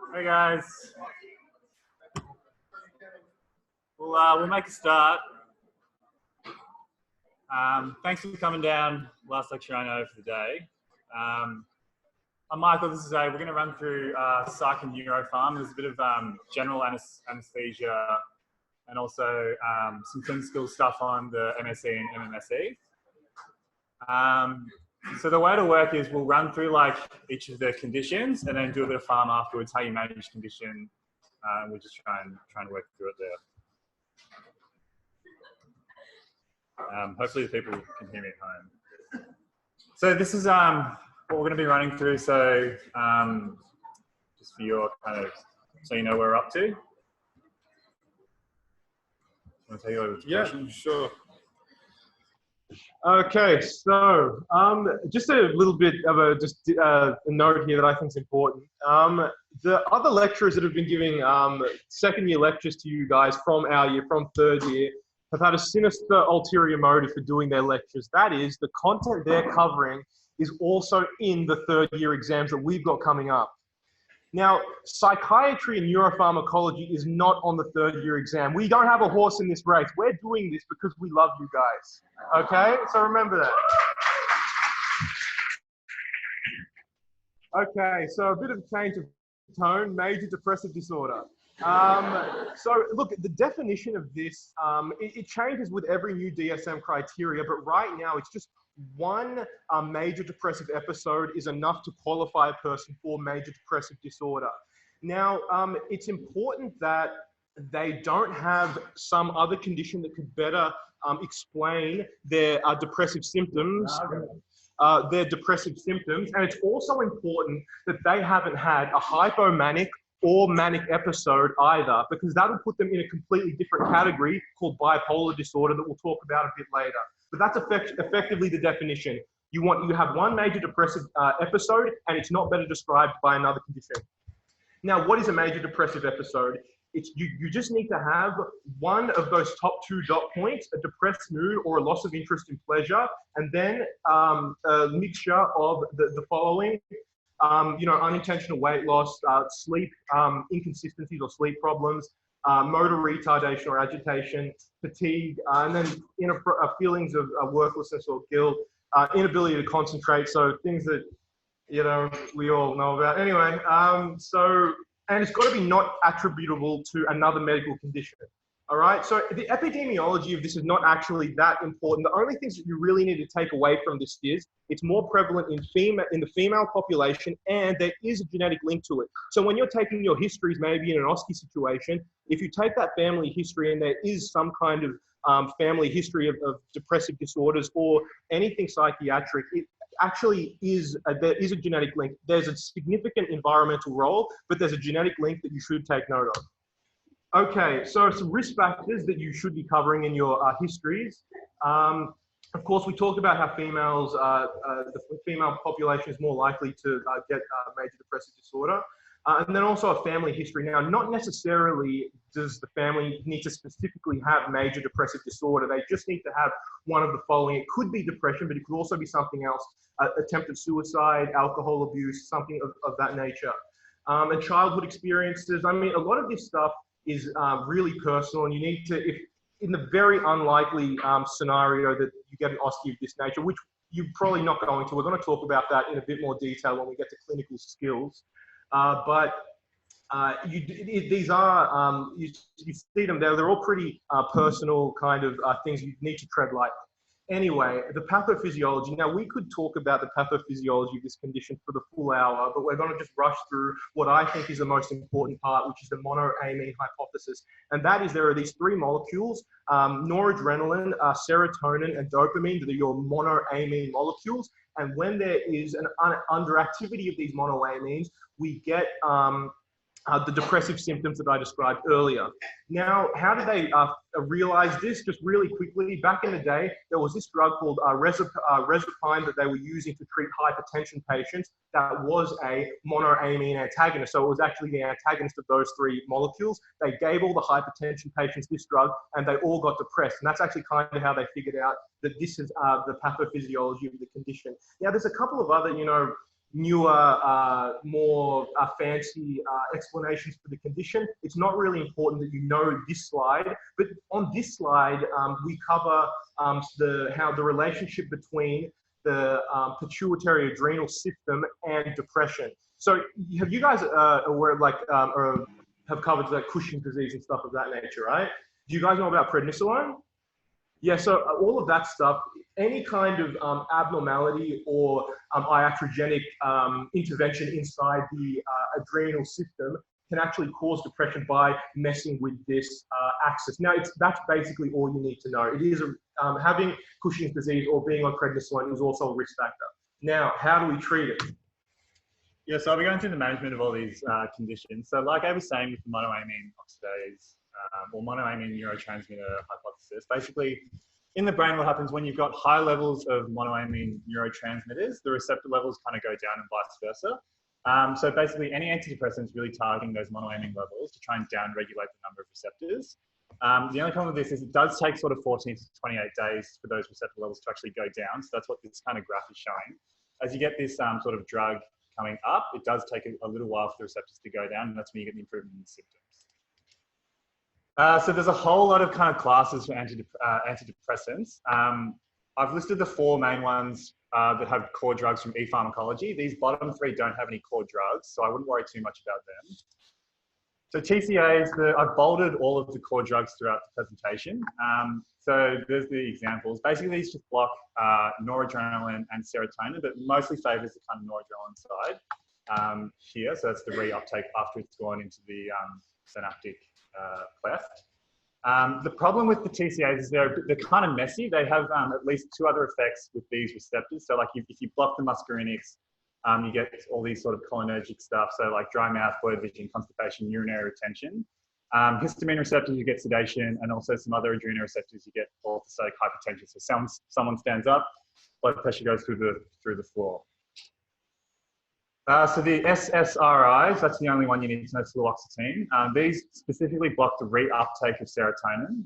Hey guys, we'll make a start. Thanks for coming down. Last lecture I know for the day. I'm Michael. This is we're going to run through Psych and Neuropharm. There's a bit of general anesthesia and also some clinical stuff on the MSE and MMSE. So the way to work is we'll run through like each of the conditions and then do a bit of pharm afterwards, how you manage condition. We'll just try and work through it there. Hopefully the people can hear me at home. So this is what we're going to be running through. So just for your kind of, so you know where we're up to. Want to take over? Yeah, sure. Okay, so just a little bit of a note here that I think is important. The other lecturers that have been giving second year lectures to you guys from our year, from third year, have had a sinister ulterior motive for doing their lectures. That is, the content they're covering is also in the third year exams that we've got coming up. Now, psychiatry and neuropharmacology is not on the third year exam. We don't have a horse in this race. We're doing this because we love you guys. Okay? So remember that. Okay, so a bit of a change of tone, major depressive disorder. So look, the definition of this, it changes with every new DSM criteria, but right now it's just one major depressive episode is enough to qualify a person for major depressive disorder. Now, it's important that they don't have some other condition that could better explain their depressive symptoms. And it's also important that they haven't had a hypomanic or manic episode either, because that'll put them in a completely different category called bipolar disorder that we'll talk about a bit later. But that's effectively the definition. You have one major depressive episode, and it's not better described by another condition. Now, what is a major depressive episode? It's you just need to have one of those top two dot points, a depressed mood or a loss of interest in pleasure, and then a mixture of the following. Unintentional weight loss, sleep inconsistencies or sleep problems, motor retardation or agitation, fatigue, and then feelings of worthlessness or guilt, inability to concentrate. So things that, we all know about. Anyway, and it's got to be not attributable to another medical condition. All right, so the epidemiology of this is not actually that important. The only things that you really need to take away from this is it's more prevalent in the female population, and there is a genetic link to it. So when you're taking your histories, maybe in an OSCE situation, if you take that family history and there is some kind of family history of depressive disorders or anything psychiatric, it actually there is a genetic link. There's a significant environmental role, but there's a genetic link that you should take note of. Okay, so some risk factors that you should be covering in your histories. Of course, we talked about how females, the female population is more likely to get major depressive disorder. And then also a family history. Now, not necessarily does the family need to specifically have major depressive disorder. They just need to have one of the following. It could be depression, but it could also be something else, attempted suicide, alcohol abuse, something of that nature. And childhood experiences. I mean, a lot of this stuff is really personal, and you need to, if in the very unlikely scenario that you get an OSCE of this nature, which you're probably not going to, we're going to talk about that in a bit more detail when we get to clinical skills. These are, you see them there, they're all pretty personal kind of things you need to tread lightly. Anyway, the pathophysiology. Now, we could talk about the pathophysiology of this condition for the full hour, but we're going to just rush through what I think is the most important part, which is the monoamine hypothesis. And that is there are these three molecules, noradrenaline, serotonin, and dopamine, that are your monoamine molecules. And when there is an underactivity of these monoamines, we get the depressive symptoms that I described earlier. Now, how did they realize this? Just really quickly, back in the day, there was this drug called Diazepam that they were using to treat hypertension patients that was a monoamine antagonist. So it was actually the antagonist of those three molecules. They gave all the hypertension patients this drug, and they all got depressed. And that's actually kind of how they figured out that this is the pathophysiology of the condition. Now, there's a couple of other, newer, more fancy explanations for the condition. It's not really important that you know this slide, but on this slide, we cover how the relationship between the pituitary adrenal system and depression. So have you guys aware, like, or have covered like Cushing's disease and stuff of that nature, right? Do you guys know about prednisolone? Yeah, so all of that stuff, any kind of abnormality or iatrogenic intervention inside the adrenal system can actually cause depression by messing with this axis. Now, that's basically all you need to know. It is having Cushing's disease or being on prednisolone is also a risk factor. Now, how do we treat it? Yeah, so I'll be going through the management of all these conditions. So like I was saying with the monoamine oxidase or monoamine neurotransmitter hypothesis, basically in the brain what happens when you've got high levels of monoamine neurotransmitters, the receptor levels kind of go down and vice versa. So basically any antidepressant is really targeting those monoamine levels to try and downregulate the number of receptors. The only problem with this is it does take sort of 14 to 28 days for those receptor levels to actually go down. So that's what this kind of graph is showing. As you get this sort of drug coming up, it does take a little while for the receptors to go down, and that's when you get the improvement in the symptoms. So there's a whole lot of kind of classes for antidepressants. I've listed the 4 main ones that have core drugs from ePharmacology. These bottom 3 don't have any core drugs, so I wouldn't worry too much about them. So TCAs, I've bolded all of the core drugs throughout the presentation. So there's the examples. Basically, these just block noradrenaline and serotonin, but mostly favors the kind of noradrenaline side here. So that's the reuptake after it's gone into the synaptic cleft. The problem with the TCAs is they're kind of messy. They have at least 2 other effects with these receptors. So like if you block the muscarinics, you get all these sort of cholinergic stuff. So like dry mouth, blurred vision, constipation, urinary retention. Histamine receptors, you get sedation, and also some other adrenoreceptors, you get orthostatic hypertension. So someone stands up, blood pressure goes through the floor. So the SSRIs, that's the only one you need to know, fluoxetine. These specifically block the reuptake of serotonin.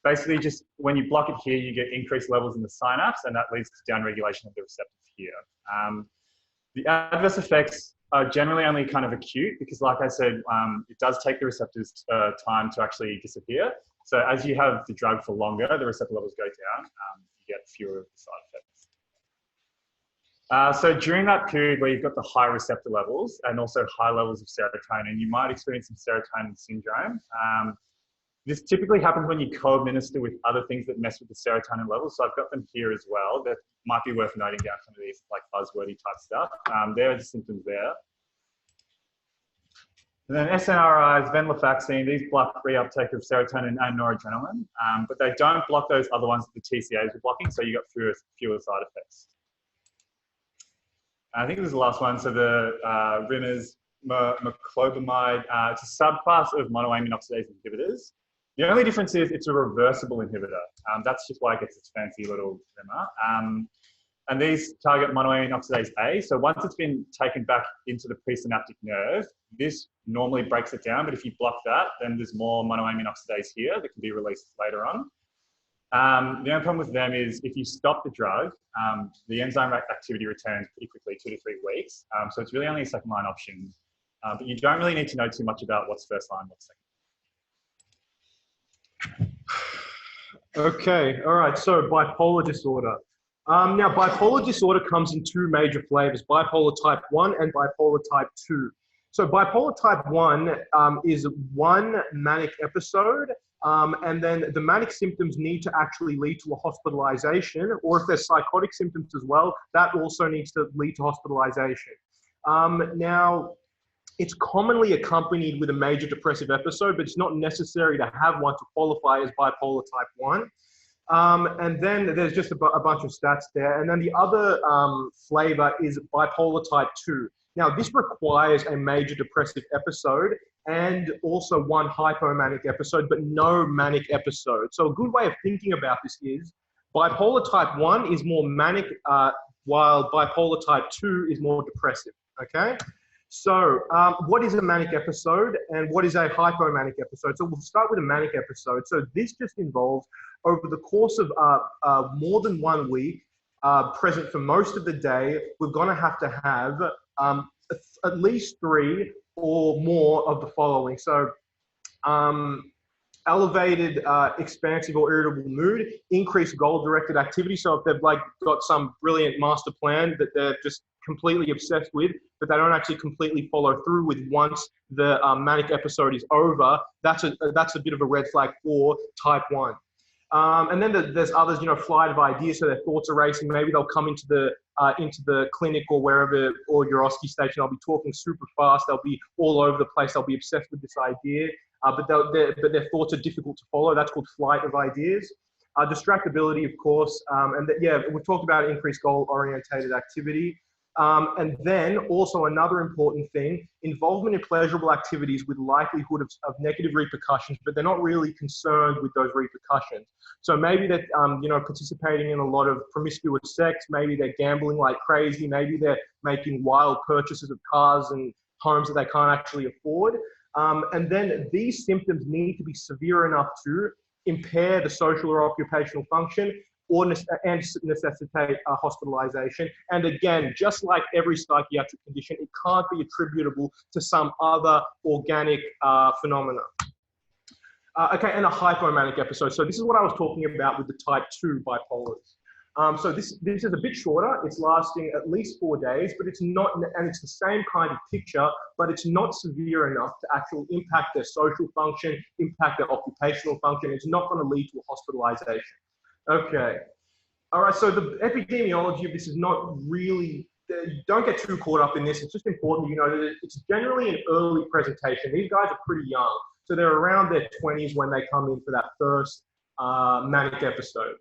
Basically, just when you block it here, you get increased levels in the synapse, and that leads to downregulation of the receptors here. The adverse effects are generally only kind of acute because, like I said, it does take the receptors time to actually disappear. So as you have the drug for longer, the receptor levels go down, you get fewer of the side effects. So during that period where you've got the high receptor levels and also high levels of serotonin, you might experience some serotonin syndrome. This typically happens when you co-administer with other things that mess with the serotonin levels. So I've got them here as well. That might be worth noting down some of these like buzzwordy type stuff. There are the symptoms there. And then SNRIs, venlafaxine, these block reuptake of serotonin and noradrenaline, but they don't block those other ones that the TCAs are blocking, so you got fewer side effects. I think this is the last one. So the Rimers, meclobamide, it's a subclass of monoamine oxidase inhibitors. The only difference is it's a reversible inhibitor. That's just why it gets its fancy little rimmer. And these target monoamine oxidase A. So once it's been taken back into the presynaptic nerve, this normally breaks it down. But if you block that, then there's more monoamine oxidase here that can be released later on. The only problem with them is if you stop the drug, the enzyme activity returns pretty quickly, 2 to 3 weeks. So it's really only a second line option. But you don't really need to know too much about what's first line, what's second. Okay, all right, so bipolar disorder. Now, bipolar disorder comes in 2 major flavors, bipolar type 1 and bipolar type 2. So bipolar type 1 is 1 manic episode, and then the manic symptoms need to actually lead to a hospitalization, or if there's psychotic symptoms as well, that also needs to lead to hospitalization. Now, it's commonly accompanied with a major depressive episode, but it's not necessary to have one to qualify as bipolar type 1. And then there's just a bunch of stats there. And then the other flavor is bipolar type 2. Now, this requires a major depressive episode and also 1 hypomanic episode, but no manic episode. So a good way of thinking about this is bipolar type 1 is more manic, while bipolar type 2 is more depressive, okay? So what is a manic episode and what is a hypomanic episode? So we'll start with a manic episode. So this just involves over the course of more than 1 week, present for most of the day, we're going to have at least 3 or more of the following. So elevated expansive or irritable mood, increased goal-directed activity. So if they've like got some brilliant master plan that they're just completely obsessed with, but they don't actually completely follow through with once the manic episode is over, that's a bit of a red flag for type 1. And then there's others, flight of ideas, so their thoughts are racing. Maybe they'll come into the clinic or wherever, or your OSCE station. They'll be talking super fast. They'll be all over the place. They'll be obsessed with this idea, but their thoughts are difficult to follow. That's called flight of ideas. Distractibility, of course, and we talked about increased goal-orientated activity. And then also another important thing, involvement in pleasurable activities with likelihood of negative repercussions, but they're not really concerned with those repercussions. So maybe they're, participating in a lot of promiscuous sex, maybe they're gambling like crazy, maybe they're making wild purchases of cars and homes that they can't actually afford. And then these symptoms need to be severe enough to impair the social or occupational function, and necessitate hospitalization. And again, just like every psychiatric condition, it can't be attributable to some other organic phenomena. Okay, and a hypomanic episode. So this is what I was talking about with the type 2 bipolars. So this is a bit shorter. It's lasting at least 4 days, but it's not, and it's the same kind of picture, but it's not severe enough to actually impact their social function, impact their occupational function. It's not going to lead to a hospitalization. Okay. All right. So the epidemiology of this is not really, don't get too caught up in this. It's just important, that it's generally an early presentation. These guys are pretty young. So they're around their 20s when they come in for that first manic episode.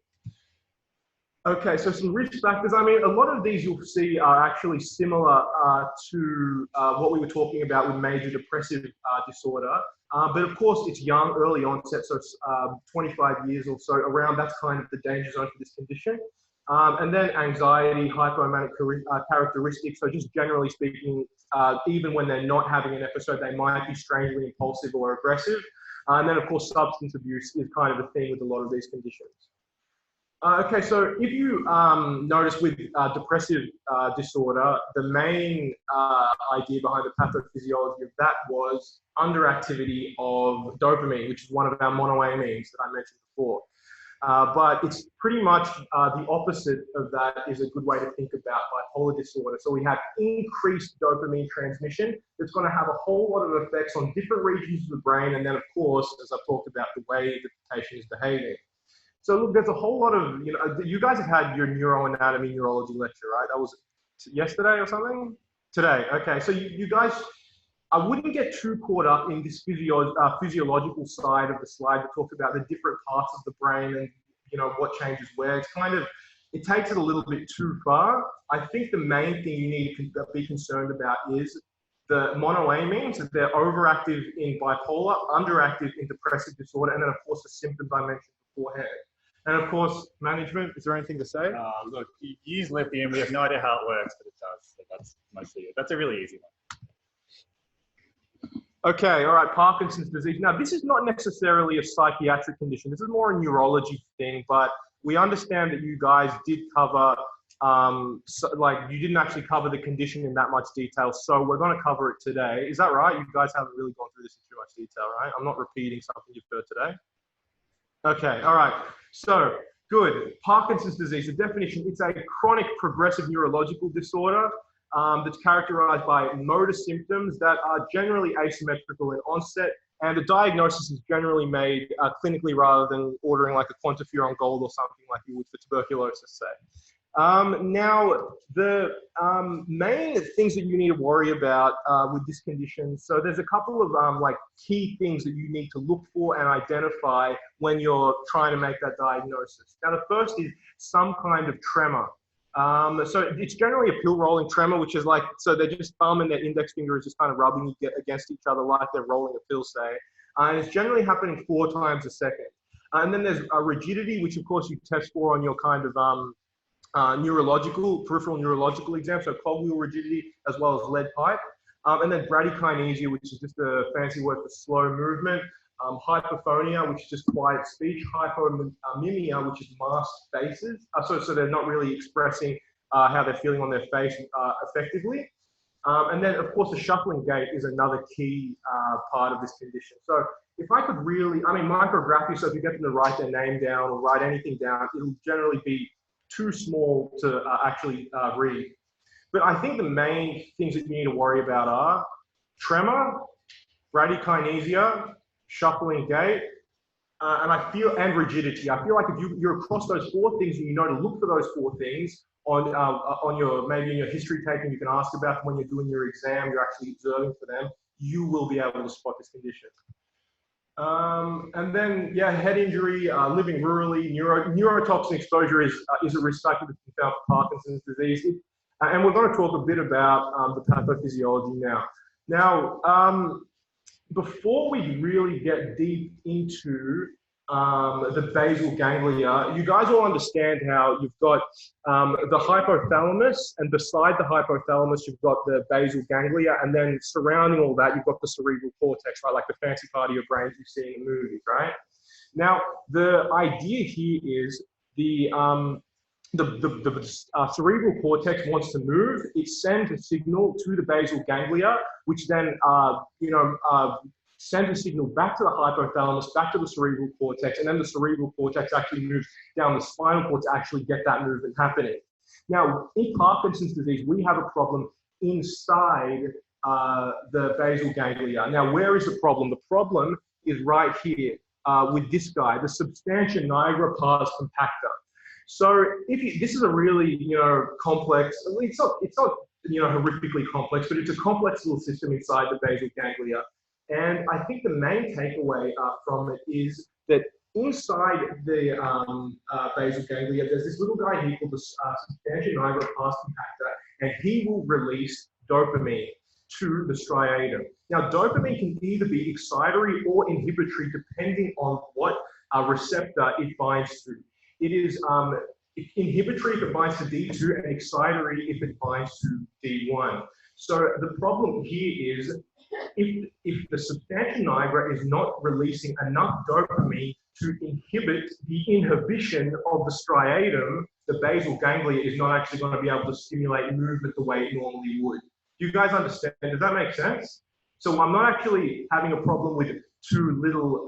Okay. So some risk factors. I mean, a lot of these you'll see are actually similar to what we were talking about with major depressive disorder. But of course, it's young, early onset, so 25 years or so around, that's kind of the danger zone for this condition. And then anxiety, hypomanic characteristics. So just generally speaking, even when they're not having an episode, they might be strangely impulsive or aggressive. And then of course, substance abuse is kind of a thing with a lot of these conditions. Okay, so if you notice with depressive disorder, the main idea behind the pathophysiology of that was underactivity of dopamine, which is one of our monoamines that I mentioned before. But it's pretty much the opposite of that is a good way to think about bipolar disorder. So we have increased dopamine transmission that's going to have a whole lot of effects on different regions of the brain. And then, of course, as I've talked about, the way that the patient is behaving. So look, there's a whole lot of, you guys have had your neuroanatomy neurology lecture, right? That was yesterday or something? Today, okay. So you guys, I wouldn't get too caught up in this physiological side of the slide that talks about the different parts of the brain and, what changes where. It's kind of, it takes it a little bit too far. I think the main thing you need to be concerned about is the monoamines, that they're overactive in bipolar, underactive in depressive disorder, and then of course the symptoms I mentioned beforehand. And of course, management, is there anything to say? Look, you use lithium, we have no idea how it works, but it does. So that's mostly it. That's a really easy one. Okay, all right, Parkinson's disease. Now, this is not necessarily a psychiatric condition. This is more a neurology thing, but we understand that you guys did cover, you didn't actually cover the condition in that much detail, so we're going to cover it today. Is that right? You guys haven't really gone through this in too much detail, right? I'm not repeating something you've heard today. Okay, all right. So, good. Parkinson's disease, the definition, it's a chronic progressive neurological disorder that's characterized by motor symptoms that are generally asymmetrical in onset, and the diagnosis is generally made clinically rather than ordering like a quantiferon gold or something like you would for tuberculosis, say. Now, the main things that you need to worry about with this condition, so there's a couple of key things that you need to look for and identify when you're trying to make that diagnosis. Now, the first is some kind of tremor. So it's generally a pill rolling tremor, which is so they're just thumb and their index finger is just kind of rubbing against each other like they're rolling a pill, say. And it's generally happening 4 times a second. And then there's a rigidity, which of course you test for on your kind of peripheral neurological exam, so cogwheel rigidity as well as lead pipe. And then bradykinesia, which is just a fancy word for slow movement. hypophonia, which is just quiet speech, hypomimia, which is masked faces. So they're not really expressing how they're feeling on their face effectively. And then, of course, the shuffling gait is another key part of this condition. So if I could really, I mean, micrography, so if you get them to write their name down or write anything down, it'll generally be too small to actually read. But I think the main things that you need to worry about are tremor, bradykinesia, shuffling gait, and rigidity. I feel like if you're across those 4 things and you know to look for those 4 things on your, maybe in your history taking, you can ask about them when you're doing your exam, you're actually observing for them, you will be able to spot this condition. And then, yeah, head injury, living rurally, neurotoxin exposure is a risk factor that's been found for Parkinson's disease. And we're going to talk a bit about the pathophysiology now. Now, before we really get deep into the basal ganglia, you guys all understand how you've got the hypothalamus, and beside the hypothalamus, you've got the basal ganglia, and then surrounding all that, you've got the cerebral cortex, right? Like the fancy part of your brain you see in movies, right? Now, the idea here is the cerebral cortex wants to move. It sends a signal to the basal ganglia, which then, sends a signal back to the hypothalamus, back to the cerebral cortex, and then the cerebral cortex actually moves down the spinal cord to actually get that movement happening. Now, in Parkinson's disease, we have a problem inside the basal ganglia. Now, where is the problem? The problem is right here with this guy, the substantia nigra pars compacta. So this is a really, complex, it's not, horrifically complex, but it's a complex little system inside the basal ganglia. And I think the main takeaway from it is that inside the basal ganglia, there's this little guy here called the substantia nigra pars compacta, and he will release dopamine to the striatum. Now, dopamine can either be excitatory or inhibitory depending on what receptor it binds to. It is inhibitory if it binds to D2 and excitatory if it binds to D1. So the problem here is if the substantia nigra is not releasing enough dopamine to inhibit the inhibition of the striatum, the basal ganglia is not actually going to be able to stimulate movement the way it normally would. Do you guys understand? Does that make sense? So I'm not actually having a problem with too little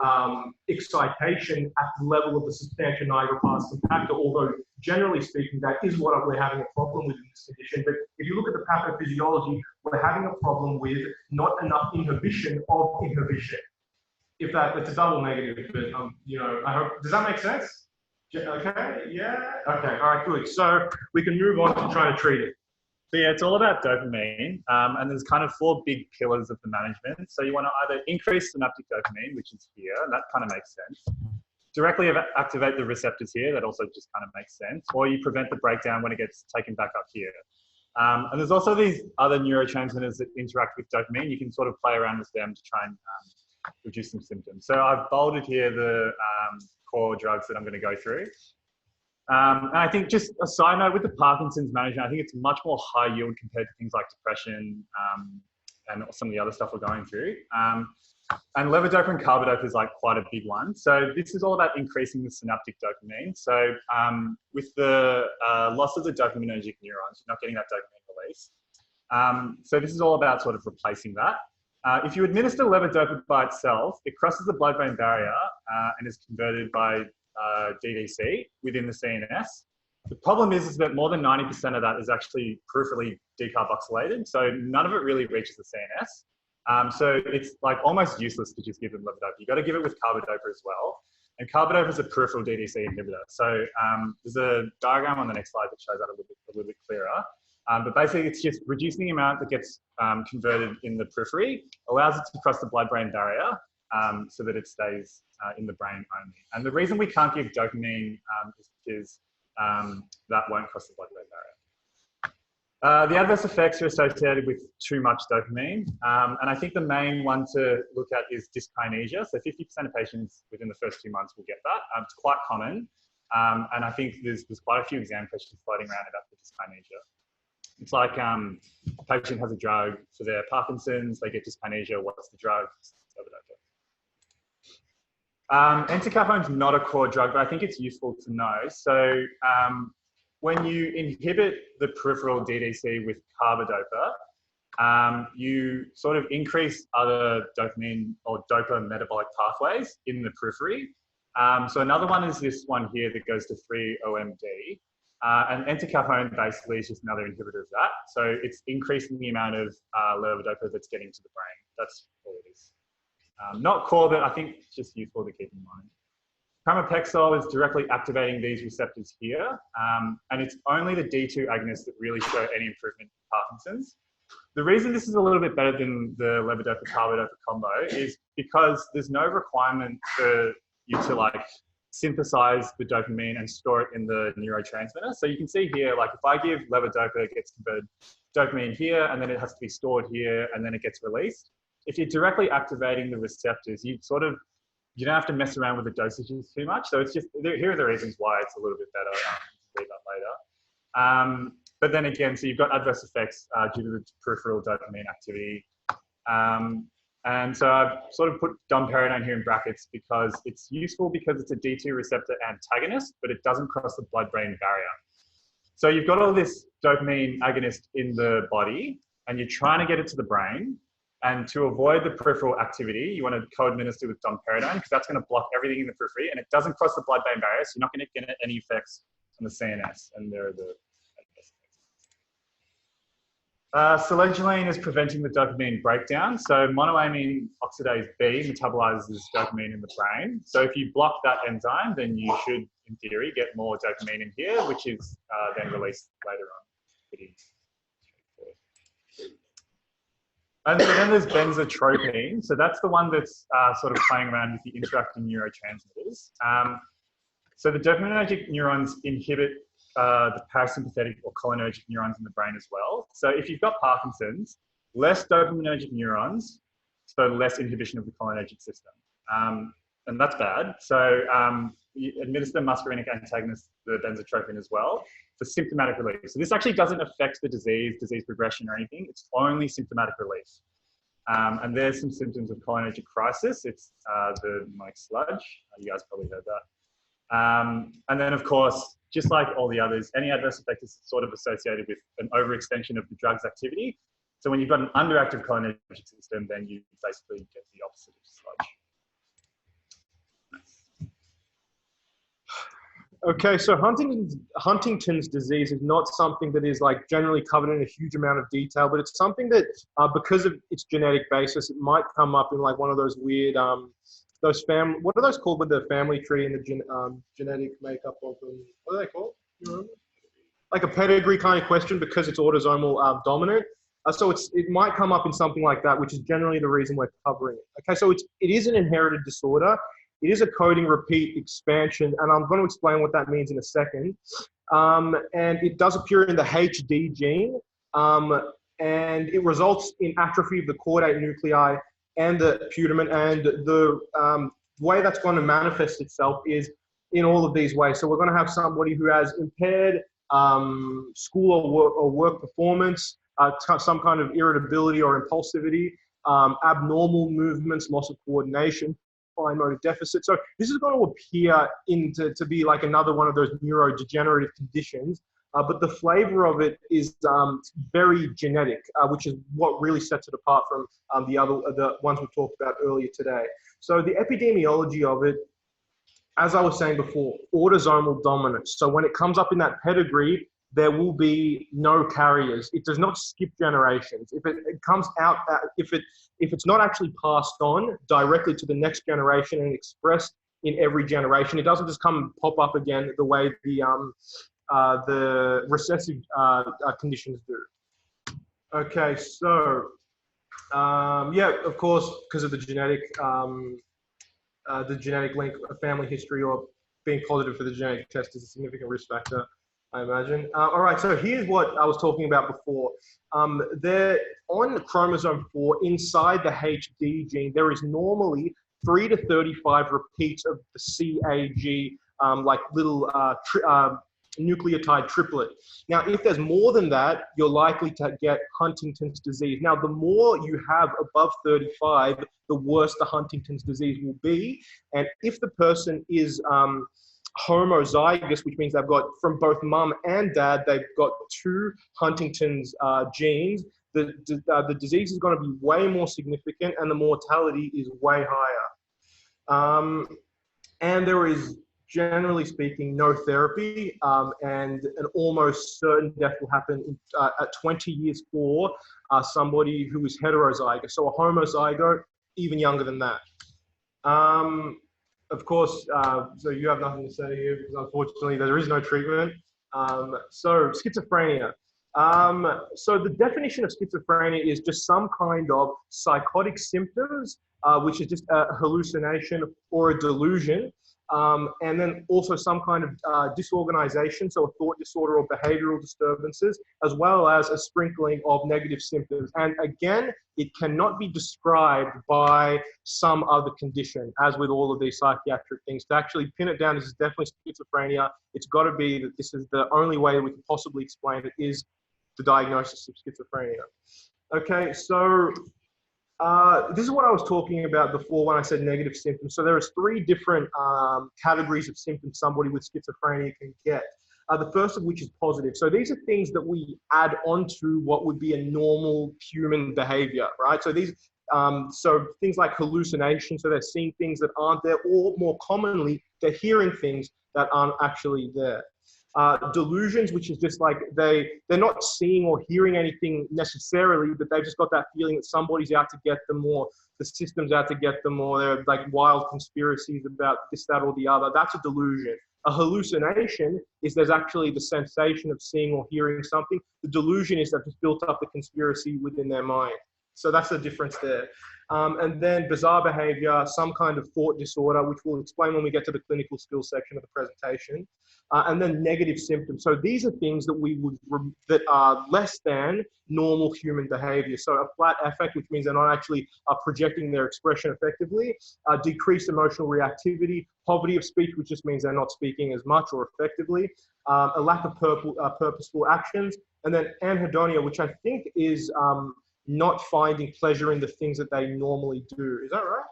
excitation at the level of the substantia nigra pars compacta, although generally speaking, that is what we're having a problem with in this condition. But if you look at the pathophysiology, we're having a problem with not enough inhibition of inhibition. If it's a double negative, but I hope, does that make sense? Okay, yeah, okay, all right, good. So we can move on to trying to treat it. So yeah, it's all about dopamine, and there's kind of 4 big pillars of the management. So you want to either increase synaptic dopamine, which is here, and that kind of makes sense. Directly activate the receptors here, that also just kind of makes sense. Or you prevent the breakdown when it gets taken back up here. And there's also these other neurotransmitters that interact with dopamine. You can sort of play around with them to try and reduce some symptoms. So I've bolded here the core drugs that I'm going to go through. And I think just a side note with the Parkinson's management, I think it's much more high yield compared to things like depression and some of the other stuff we're going through. And levodopa and carbidopa is like quite a big one. So this is all about increasing the synaptic dopamine. So with the loss of the dopaminergic neurons, you're not getting that dopamine release. So this is all about sort of replacing that. If you administer levodopa by itself, it crosses the blood-brain barrier and is converted by DDC within the CNS. The problem is that more than 90% of that is actually peripherally decarboxylated, so none of it really reaches the CNS. So it's like almost useless to just give them levodopa. You've got to give it with carbidopa as well. And carbidopa is a peripheral DDC inhibitor. So there's a diagram on the next slide that shows that a little bit clearer. But basically, it's just reducing the amount that gets converted in the periphery, allows it to cross the blood-brain barrier so that it stays in the brain only. And the reason we can't give dopamine is because that won't cross the blood-brain barrier. The adverse effects are associated with too much dopamine. And I think the main one to look at is dyskinesia. So 50% of patients within the first 2 months will get that. It's quite common. And I think there's quite a few exam questions floating around about the dyskinesia. It's like a patient has a drug for their Parkinson's, they get dyskinesia, what's the drug? Entacapone is not a core drug, but I think it's useful to know. So when you inhibit the peripheral DDC with carbidopa, you sort of increase other dopamine or dopa metabolic pathways in the periphery. So another one is this one here that goes to 3-OMD. And entacapone basically is just another inhibitor of that. So it's increasing the amount of levodopa that's getting to the brain. That's all it is. Not core, but I think it's just useful to keep in mind. Pramipexole is directly activating these receptors here, and it's only the D2 agonists that really show any improvement in Parkinson's. The reason this is a little bit better than the levodopa-carbidopa combo is because there's no requirement for you to like synthesize the dopamine and store it in the neurotransmitter. So you can see here, like if I give levodopa, it gets converted dopamine here, and then it has to be stored here, and then it gets released. If you're directly activating the receptors, you don't have to mess around with the dosages too much. So it's just, here are the reasons why it's a little bit better. Read that later. But then again, so you've got adverse effects due to the peripheral dopamine activity. And so I've sort of put domperidone here in brackets because it's useful because it's a D2 receptor antagonist, but it doesn't cross the blood-brain barrier. So you've got all this dopamine agonist in the body and you're trying to get it to the brain. And to avoid the peripheral activity, you want to co-administer with domperidone because that's going to block everything in the periphery and it doesn't cross the blood-brain barrier, so you're not going to get any effects on the CNS. And there are the selegiline is preventing the dopamine breakdown. So monoamine oxidase B metabolizes dopamine in the brain. So if you block that enzyme, then you should, in theory, get more dopamine in here, which is then released later on. Pretty straightforward. And so then there's benzotropine. So that's the one that's sort of playing around with the interacting neurotransmitters. So the dopaminergic neurons inhibit the parasympathetic or cholinergic neurons in the brain as well. So if you've got Parkinson's, less dopaminergic neurons, so less inhibition of the cholinergic system. And that's bad. So you administer muscarinic antagonists, the benzotropine as well, for symptomatic relief. So this actually doesn't affect the disease progression or anything. It's only symptomatic relief. And there's some symptoms of cholinergic crisis. It's the like sludge. You guys probably heard that. And then of course, just like all the others, any adverse effect is sort of associated with an overextension of the drug's activity. So when you've got an underactive cholinergic system, then you basically get the opposite of sludge. Okay, so Huntington's disease is not something that is like generally covered in a huge amount of detail, but it's something that because of its genetic basis, it might come up in like one of those weird, what are those called with the family tree and the genetic makeup of them? What are they called? You remember? Like a pedigree kind of question because it's autosomal dominant. So it might come up in something like that, which is generally the reason we're covering it. Okay, so it is an inherited disorder. It is a coding repeat expansion, and I'm going to explain what that means in a second. And it does appear in the HD gene, and it results in atrophy of the caudate nuclei and the putamen, and the way that's going to manifest itself is in all of these ways. So we're going to have somebody who has impaired school or work performance, some kind of irritability or impulsivity, abnormal movements, loss of coordination, fine motor deficit. So this is going to appear to be like another one of those neurodegenerative conditions, but the flavor of it is very genetic, which is what really sets it apart from the ones we talked about earlier today. So the epidemiology of it, as I was saying before, autosomal dominance. So when it comes up in that pedigree, there will be no carriers. It does not skip generations. If it comes out, if it's not actually passed on directly to the next generation and expressed in every generation, it doesn't just come and pop up again the way the recessive conditions do. Okay, so yeah, of course, because of the genetic link, a family history or being positive for the genetic test is a significant risk factor, I imagine. All right, so here's what I was talking about before. There, on chromosome 4, inside the HD gene, there is normally 3 to 35 repeats of the CAG, like little nucleotide triplet. Now, if there's more than that, you're likely to get Huntington's disease. Now, the more you have above 35, the worse the Huntington's disease will be. And if the person is homozygous, which means they've got, from both mum and dad, they've got two Huntington's genes, the disease is going to be way more significant and the mortality is way higher. And there is, generally speaking, no therapy, and an almost certain death will happen at 20 years for somebody who is heterozygous. So a homozygote, even younger than that. Of course, so you have nothing to say here because unfortunately there is no treatment. So schizophrenia. So the definition of schizophrenia is just some kind of psychotic symptoms, which is just a hallucination or a delusion. And then also some kind of disorganization, so a thought disorder or behavioral disturbances, as well as a sprinkling of negative symptoms. And again, it cannot be described by some other condition, as with all of these psychiatric things. To actually pin it down, this is definitely schizophrenia. It's got to be that this is the only way we can possibly explain it is the diagnosis of schizophrenia. Okay, so this is what I was talking about before when I said negative symptoms. So there's three different categories of symptoms somebody with schizophrenia can get. The first of which is positive. So these are things that we add onto what would be a normal human behavior, right? So these, so things like hallucinations, so they're seeing things that aren't there, or more commonly, they're hearing things that aren't actually there. Delusions, which is just like they're not seeing or hearing anything necessarily, but they've just got that feeling that somebody's out to get them, or the system's out to get them, or they're like wild conspiracies about this, that, or the other. That's a delusion. A hallucination is there's actually the sensation of seeing or hearing something. The delusion is they've just built up the conspiracy within their mind. So that's the difference there. And then bizarre behavior, some kind of thought disorder, which we'll explain when we get to the clinical skills section of the presentation. And then negative symptoms. So these are things that that are less than normal human behavior. So a flat affect, which means they're not actually projecting their expression effectively. Decreased emotional reactivity. Poverty of speech, which just means they're not speaking as much or effectively. A lack of purposeful actions. And then anhedonia, which I think is not finding pleasure in the things that they normally do. Is that right?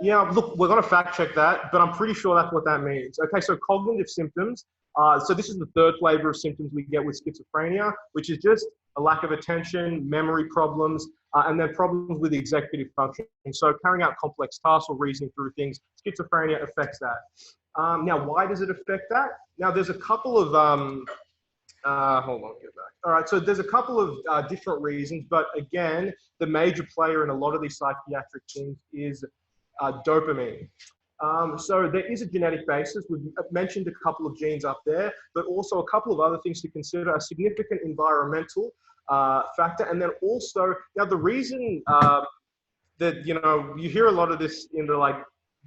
Yeah, look, we're going to fact check that, but I'm pretty sure that's what that means. Okay, so cognitive symptoms. So this is the third flavor of symptoms we get with schizophrenia, which is just a lack of attention, memory problems, and then problems with executive function. And so carrying out complex tasks or reasoning through things, schizophrenia affects that. Now, why does it affect that? Now, there's a couple of, hold on, get back. All right, so there's a couple of different reasons, but again, the major player in a lot of these psychiatric things is dopamine. So there is a genetic basis. We've mentioned a couple of genes up there, but also a couple of other things to consider: a significant environmental factor, and then also, now the reason that, you know, you hear a lot of this in the like,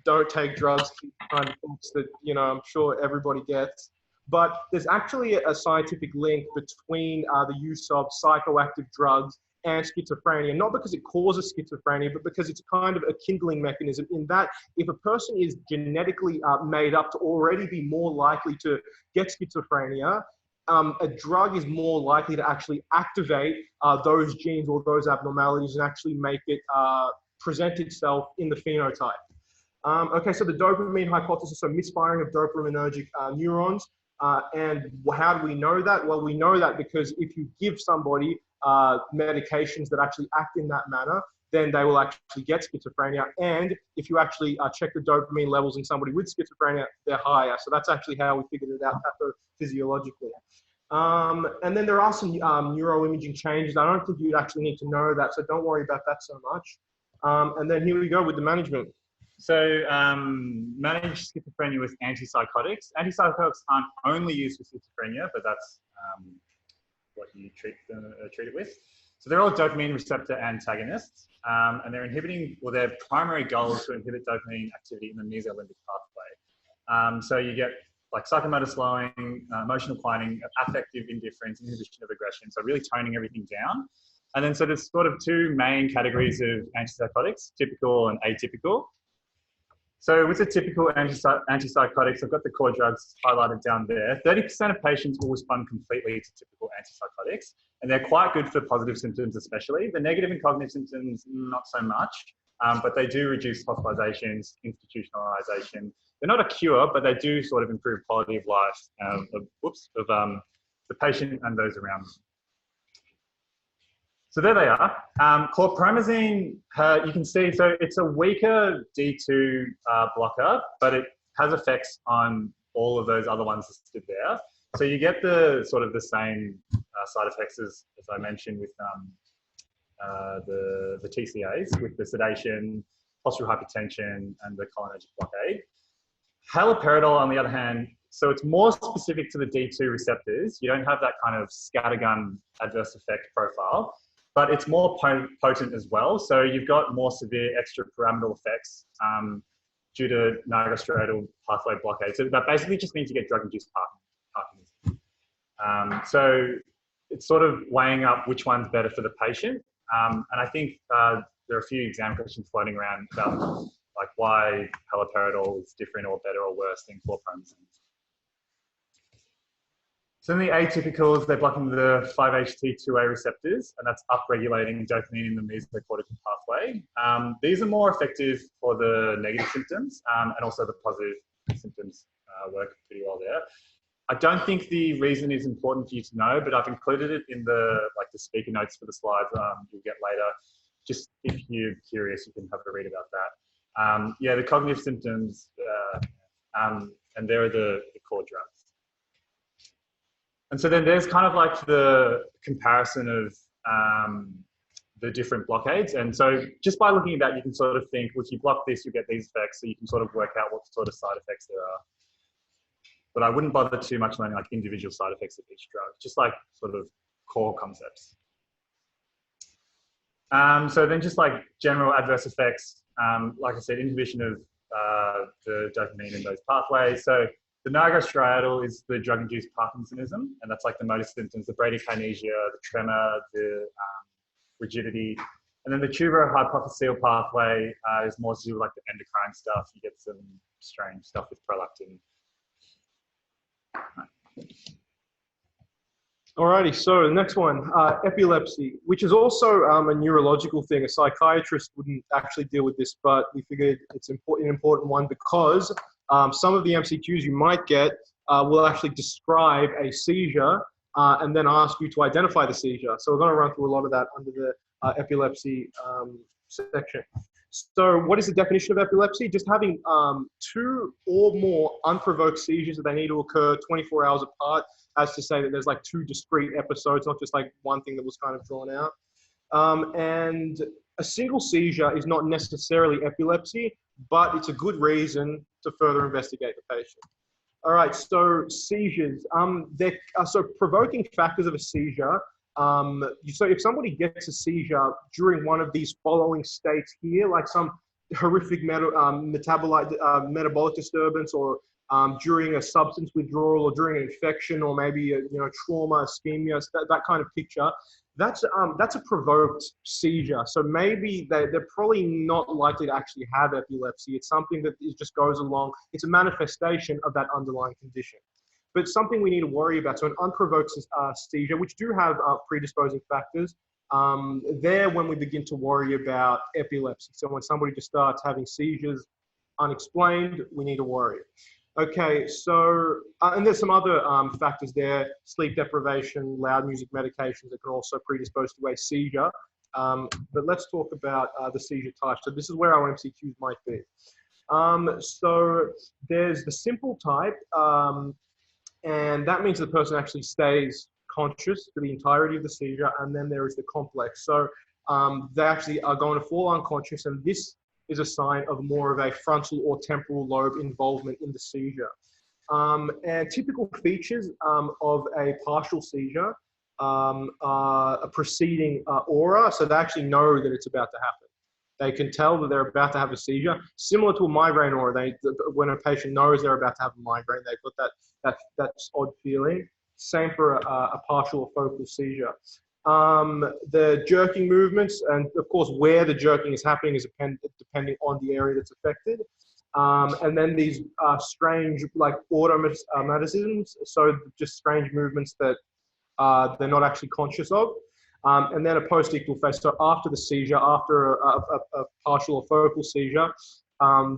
don't take drugs kind of things that, you know, I'm sure everybody gets. But there's actually a scientific link between the use of psychoactive drugs and schizophrenia, not because it causes schizophrenia, but because it's kind of a kindling mechanism, in that if a person is genetically made up to already be more likely to get schizophrenia, a drug is more likely to actually activate those genes or those abnormalities and actually make it present itself in the phenotype. Okay, so the dopamine hypothesis, so misfiring of dopaminergic neurons. And how do we know that? Well, we know that because if you give somebody medications that actually act in that manner, then they will actually get schizophrenia. And if you actually check the dopamine levels in somebody with schizophrenia, they're higher. So that's actually how we figured it out pathophysiologically. And then there are some neuroimaging changes. I don't think you'd actually need to know that, so don't worry about that so much. And then here we go with the management. So manage schizophrenia with antipsychotics. Antipsychotics aren't only used for schizophrenia, but that's what you treat it with. So they're all dopamine receptor antagonists, and they're inhibiting, well, their primary goal is to inhibit dopamine activity in the mesolimbic pathway. So you get like psychomotor slowing, emotional quieting, affective indifference, inhibition of aggression, so really toning everything down. And then so there's sort of two main categories of antipsychotics, typical and atypical. So with the typical antipsychotics, I've got the core drugs highlighted down there. 30% of patients will respond completely to typical antipsychotics, and they're quite good for positive symptoms especially. The negative and cognitive symptoms, not so much, but they do reduce hospitalizations, institutionalization. They're not a cure, but they do sort of improve quality of life of the patient and those around them. So there they are. Chlorpromazine, you can see, so it's a weaker D2 blocker, but it has effects on all of those other ones listed there. So you get the sort of the same side effects as I mentioned with the TCAs, with the sedation, postural hypertension, and the cholinergic blockade. Haloperidol, on the other hand, so it's more specific to the D2 receptors. You don't have that kind of scattergun adverse effect profile, but it's more potent as well. So you've got more severe extrapyramidal effects due to nigrostriatal pathway blockade. So that basically just means you get drug-induced Parkinson's. So it's sort of weighing up which one's better for the patient. And I think there are a few exam questions floating around about like why haloperidol is different or better or worse than chlorpromazine. So in the atypicals, they're blocking the 5-HT2A receptors, and that's upregulating dopamine in the mesocortical pathway. These are more effective for the negative symptoms, and also the positive symptoms work pretty well there. I don't think the reason is important for you to know, but I've included it in the speaker notes for the slides you'll get later. Just if you're curious, you can have a read about that. Yeah, the cognitive symptoms, and there are the core drugs. And so then there's kind of like the comparison of the different blockades. And so just by looking at that, you can sort of think, well, if you block this, you get these effects. So you can sort of work out what sort of side effects there are. But I wouldn't bother too much learning like individual side effects of each drug, just like sort of core concepts. So then just like general adverse effects, like I said, inhibition of the dopamine in those pathways. So the nigrostriatal is the drug-induced Parkinsonism, and that's like the motor symptoms, the bradykinesia, the tremor, the rigidity. And then the tuberohypophyseal pathway is more to do with like the endocrine stuff. You get some strange stuff with prolactin. Alrighty, so the next one, epilepsy, which is also a neurological thing. A psychiatrist wouldn't actually deal with this, but we figured it's an important one because some of the MCQs you might get will actually describe a seizure and then ask you to identify the seizure. So we're going to run through a lot of that under the epilepsy section. So what is the definition of epilepsy? Just having 2 or more unprovoked seizures that they need to occur 24 hours apart, as to say that there's like 2 discrete episodes, not just like one thing that was kind of drawn out. And a single seizure is not necessarily epilepsy, but it's a good reason to further investigate the patient. All right, so seizures. So provoking factors of a seizure. So if somebody gets a seizure during one of these following states here, like some horrific metabolic disturbance, or during a substance withdrawal, or during an infection, or maybe a, trauma, ischemia, so that kind of picture, that's a provoked seizure. So maybe they're probably not likely to actually have epilepsy. It's something that just goes along. It's a manifestation of that underlying condition. But something we need to worry about, so an unprovoked seizure, which do have predisposing factors, there when we begin to worry about epilepsy. So when somebody just starts having seizures unexplained, we need to worry. Okay, so, and there's some other factors there, sleep deprivation, loud music medications that can also predispose to a seizure. But let's talk about the seizure type. So this is where our MCQs might be. So there's the simple type, and that means the person actually stays conscious for the entirety of the seizure, and then there is the complex. So they actually are going to fall unconscious, and this is a sign of more of a frontal or temporal lobe involvement in the seizure. And typical features of a partial seizure are a preceding aura, so they actually know that it's about to happen. They can tell that they're about to have a seizure, similar to a migraine aura. When a patient knows they're about to have a migraine, they've got that odd feeling. Same for a partial or focal seizure. The jerking movements, and of course where the jerking is happening is depending on the area that's affected. And then these strange like automatisms, so just strange movements that they're not actually conscious of. And then a post-ictal phase. So after the seizure, after a partial or focal seizure,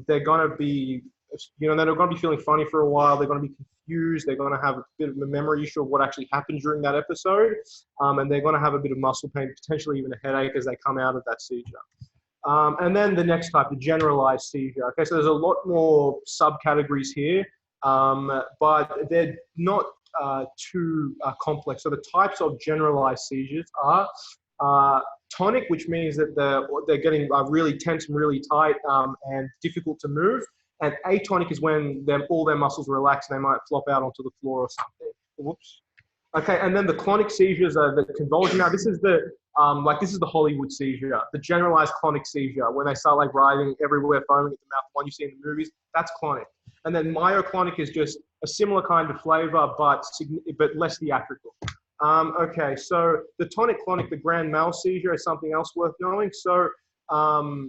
they're going to be, they're going to be feeling funny for a while. They're going to be confused. They're going to have a bit of a memory issue of what actually happened during that episode. And they're going to have a bit of muscle pain, potentially even a headache as they come out of that seizure. And then the next type, the generalized seizure. Okay, so there's a lot more subcategories here, but they're not too complex. So the types of generalized seizures are tonic, which means that they're getting really tense and really tight and difficult to move. And atonic is when all their muscles relax and they might flop out onto the floor or something. Whoops. Okay, and then the clonic seizures are the convulsion. Now this is the Hollywood seizure, the generalized clonic seizure, when they start like writhing everywhere, foaming at the mouth, the one you see in the movies. That's clonic. And then myoclonic is just a similar kind of flavor, but less theatrical. Okay, so the tonic-clonic, the grand mal seizure is something else worth knowing. So, now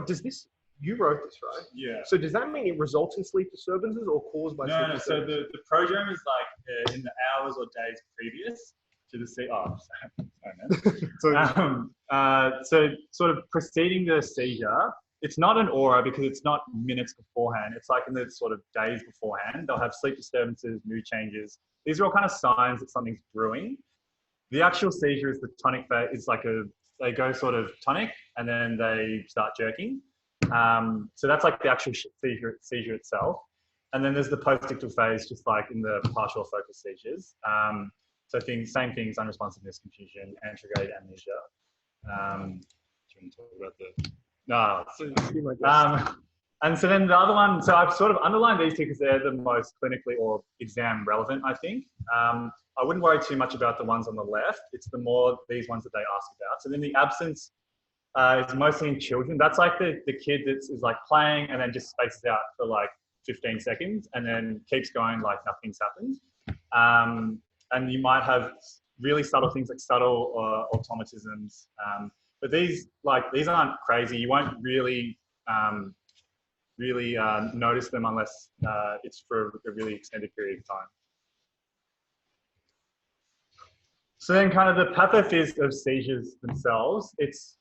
does this? You wrote this, right? Yeah. So does that mean it results in sleep disturbances or caused by sleep disturbances? So the prodrome is like in the hours or days previous to the seizure. Oh, sorry, man. So sort of preceding the seizure, it's not an aura because it's not minutes beforehand. It's like in the sort of days beforehand. They'll have sleep disturbances, mood changes. These are all kind of signs that something's brewing. The actual seizure is the tonic phase. It's like they go sort of tonic and then they start jerking. So that's like the actual seizure itself. And then there's the post-ictal phase, just like in the partial focal seizures. So same things, unresponsiveness, confusion, anterograde amnesia. Do you want to talk about the... No. And so then the other one, so I've sort of underlined these two because they're the most clinically or exam relevant, I think. I wouldn't worry too much about the ones on the left. It's these ones that they ask about. So then the absence is mostly in children. That's like the kid that is like playing and then just spaces out for like 15 seconds and then keeps going like nothing's happened. And you might have really subtle things like subtle automatisms. But these aren't crazy. You won't really notice them unless it's for a really extended period of time. So then kind of the pathophys of seizures themselves,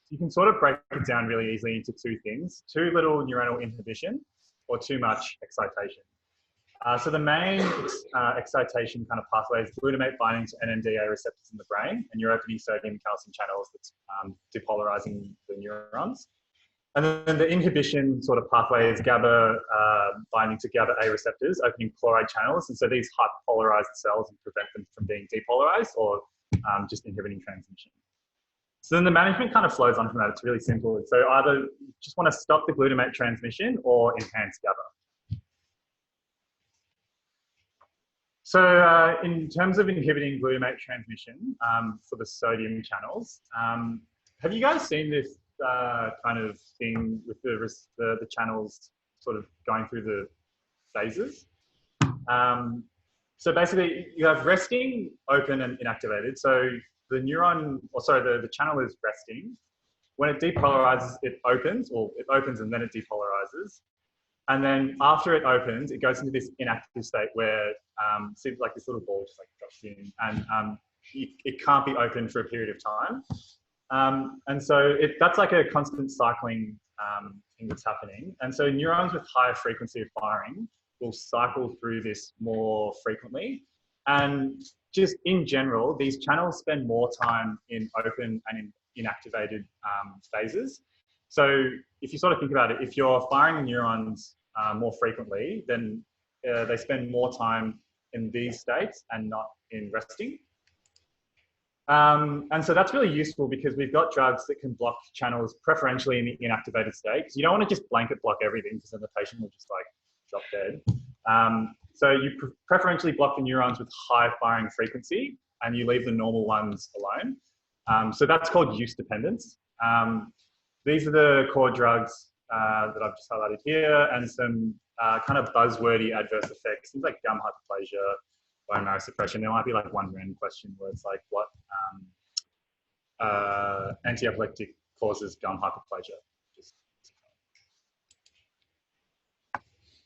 you can sort of break it down really easily into two things: too little neuronal inhibition or too much excitation. So the main excitation kind of pathway is glutamate binding to NMDA receptors in the brain, and you're opening sodium and calcium channels that's depolarizing the neurons. And then the inhibition sort of pathway is GABA binding to GABA A receptors, opening chloride channels. And so these hyperpolarize the cells and prevent them from being depolarized or just inhibiting transmission. So then the management kind of flows on from that. It's really simple. So either you just want to stop the glutamate transmission or enhance GABA. So in terms of inhibiting glutamate transmission for the sodium channels, have you guys seen this kind of thing with the channels sort of going through the phases? So basically you have resting, open and inactivated. So the the channel is resting. When it depolarizes, it opens and then it depolarizes. And then after it opens, it goes into this inactive state where it seems like this little ball just like drops in, and it can't be open for a period of time. And so that's like a constant cycling thing that's happening. And so neurons with higher frequency of firing will cycle through this more frequently. And just in general, these channels spend more time in open and in inactivated phases. So if you sort of think about it, if you're firing the neurons more frequently, then they spend more time in these states and not in resting. And so that's really useful because we've got drugs that can block channels preferentially in the inactivated state. Because you don't want to just blanket block everything because then the patient will just like drop dead. So you preferentially block the neurons with high firing frequency and you leave the normal ones alone. So that's called use dependence. These are the core drugs that I've just highlighted here, and some kind of buzzwordy adverse effects, things like gum hyperplasia, bone marrow suppression. There might be like one random question where it's like, what antiepileptic causes gum hyperplasia?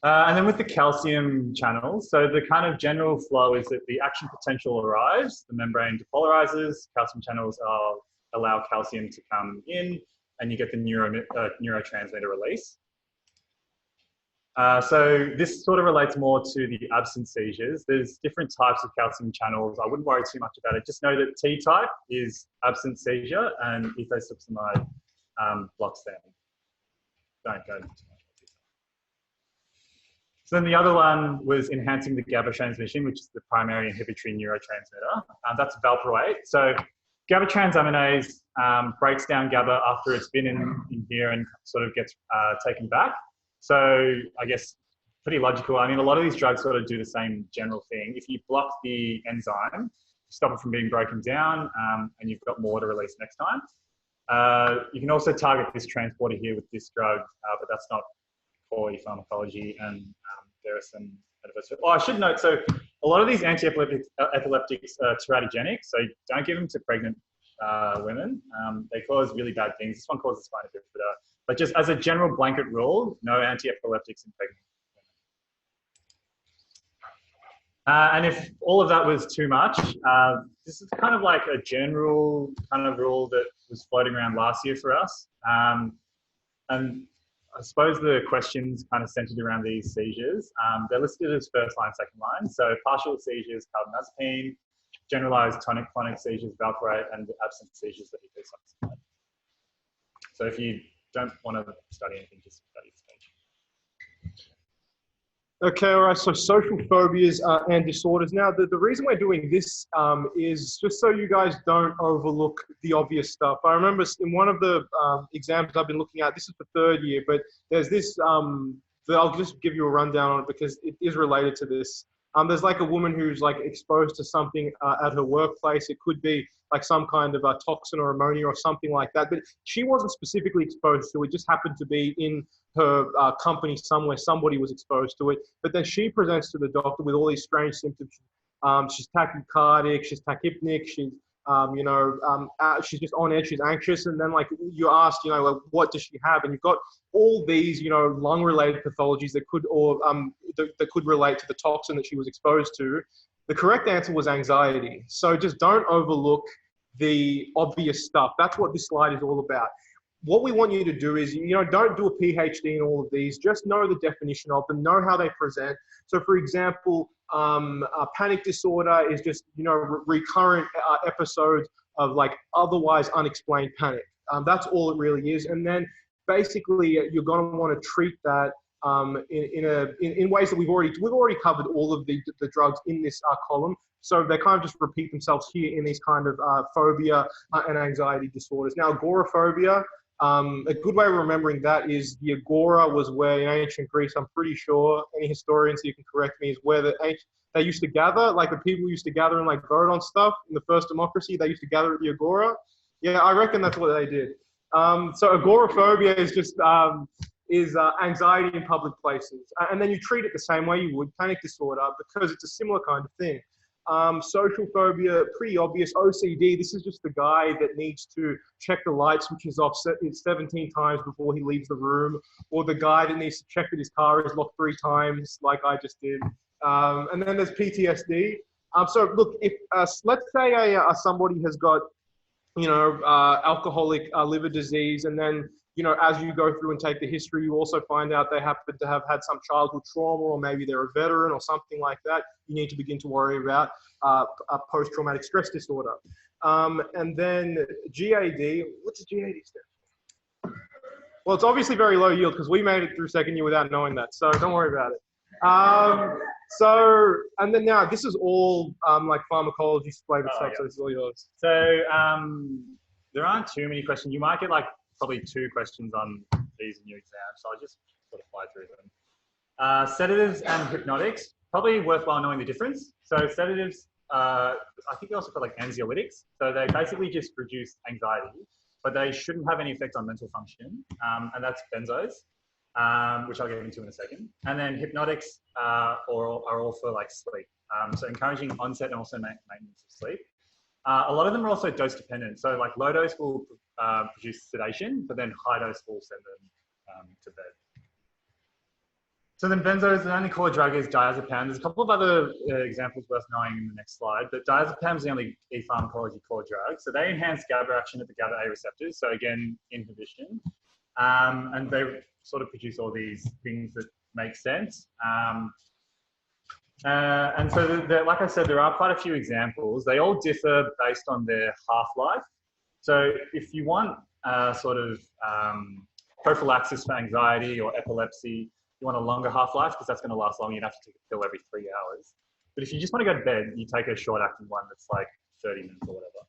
And then with the calcium channels, so the kind of general flow is that the action potential arrives, the membrane depolarizes, calcium channels allow calcium to come in, and you get the neurotransmitter release. So this sort of relates more to the absent seizures. There's different types of calcium channels. I wouldn't worry too much about it. Just know that T-type is absent seizure and ethosuximide blocks them. Don't go too much. So then the other one was enhancing the GABA transmission, which is the primary inhibitory neurotransmitter. That's valproate. So GABA transaminase breaks down GABA after it's been in here and sort of gets taken back. So I guess pretty logical. I mean, a lot of these drugs sort of do the same general thing. If you block the enzyme, stop it from being broken down, and you've got more to release next time. You can also target this transporter here with this drug, but that's not for pharmacology, and there are some adverse. Oh, I should note, so a lot of these anti-epileptics are teratogenic, so don't give them to pregnant women. They cause really bad things. This one causes spina bifida. But just as a general blanket rule, no anti-epileptics in pregnant women. And if all of that was too much, this is kind of like a general kind of rule that was floating around last year for us. And I suppose the questions kind of centered around these seizures. They're listed as first line, second line. So partial seizures, carbamazepine, generalized tonic-clonic seizures, valproate, and the absent seizures that ethosuximide. So if you don't want to study anything, just study this page. Okay, all right, so social phobias and disorders. Now, the reason we're doing this is just so you guys don't overlook the obvious stuff. I remember in one of the exams I've been looking at, this is the third year, but there's this, I'll just give you a rundown on it because it is related to this. There's like a woman who's like exposed to something at her workplace. It could be like some kind of a toxin or ammonia or something like that. But she wasn't specifically exposed to it. It just happened to be in her company somewhere. Somebody was exposed to it. But then she presents to the doctor with all these strange symptoms. She's tachycardic, she's tachypnic, she's she's just on edge, she's anxious, and then like you ask, like, what does she have? And you've got all these, lung-related pathologies that could, or that could relate to the toxin that she was exposed to. The correct answer was anxiety. So just don't overlook the obvious stuff. That's what this slide is all about. What we want you to do is, don't do a PhD in all of these. Just know the definition of them, know how they present. So, for example, panic disorder is just, recurrent episodes of like otherwise unexplained panic. That's all it really is. And then basically you're going to want to treat that in ways that we've already covered all of the drugs in this column. So they kind of just repeat themselves here in these kind of phobia and anxiety disorders. Now, agoraphobia, a good way of remembering that is the agora was where in ancient Greece, I'm pretty sure, any historians you can correct me, is where they used to gather, like the people used to gather and like vote on stuff in the first democracy. They used to gather at the agora. Yeah, I reckon that's what they did. So agoraphobia is just anxiety in public places. And then you treat it the same way you would panic disorder because it's a similar kind of thing. Social phobia, pretty obvious. OCD, this is just the guy that needs to check the light switches off 17 times before he leaves the room, or the guy that needs to check that his car is locked 3 times, like I just did. And then there's PTSD. So look, if let's say somebody has got, alcoholic liver disease, and then, as you go through and take the history, you also find out they happen to have had some childhood trauma, or maybe they're a veteran or something like that. You need to begin to worry about a post-traumatic stress disorder. And then GAD, what's GAD stand for? Well, it's obviously very low yield because we made it through second year without knowing that, so don't worry about it. And then now this is all like pharmacology flavored stuff, so this is all yours. So there aren't too many questions. You might get like probably 2 questions on these in your exam, so I'll just sort of fly through them. Sedatives and hypnotics, probably worthwhile knowing the difference. So sedatives, I think they also call like anxiolytics. So they basically just reduce anxiety, but they shouldn't have any effect on mental function, and that's benzos. Which I'll get into in a second. And then hypnotics are all for like sleep. So encouraging onset and also maintenance of sleep. A lot of them are also dose dependent. So like low dose will produce sedation, but then high dose will send them to bed. So then benzos, the only core drug is diazepam. There's a couple of other examples worth knowing in the next slide, but diazepam is the only e-pharmacology core drug. So they enhance GABA action at the GABA A receptors. So again, inhibition. And they sort of produce all these things that make sense. And so, like I said, there are quite a few examples. They all differ based on their half-life. So if you want sort of prophylaxis for anxiety or epilepsy, you want a longer half-life because that's going to last longer. You'd have to take a pill every 3 hours. But if you just want to go to bed, you take a short-acting one that's like 30 minutes or whatever.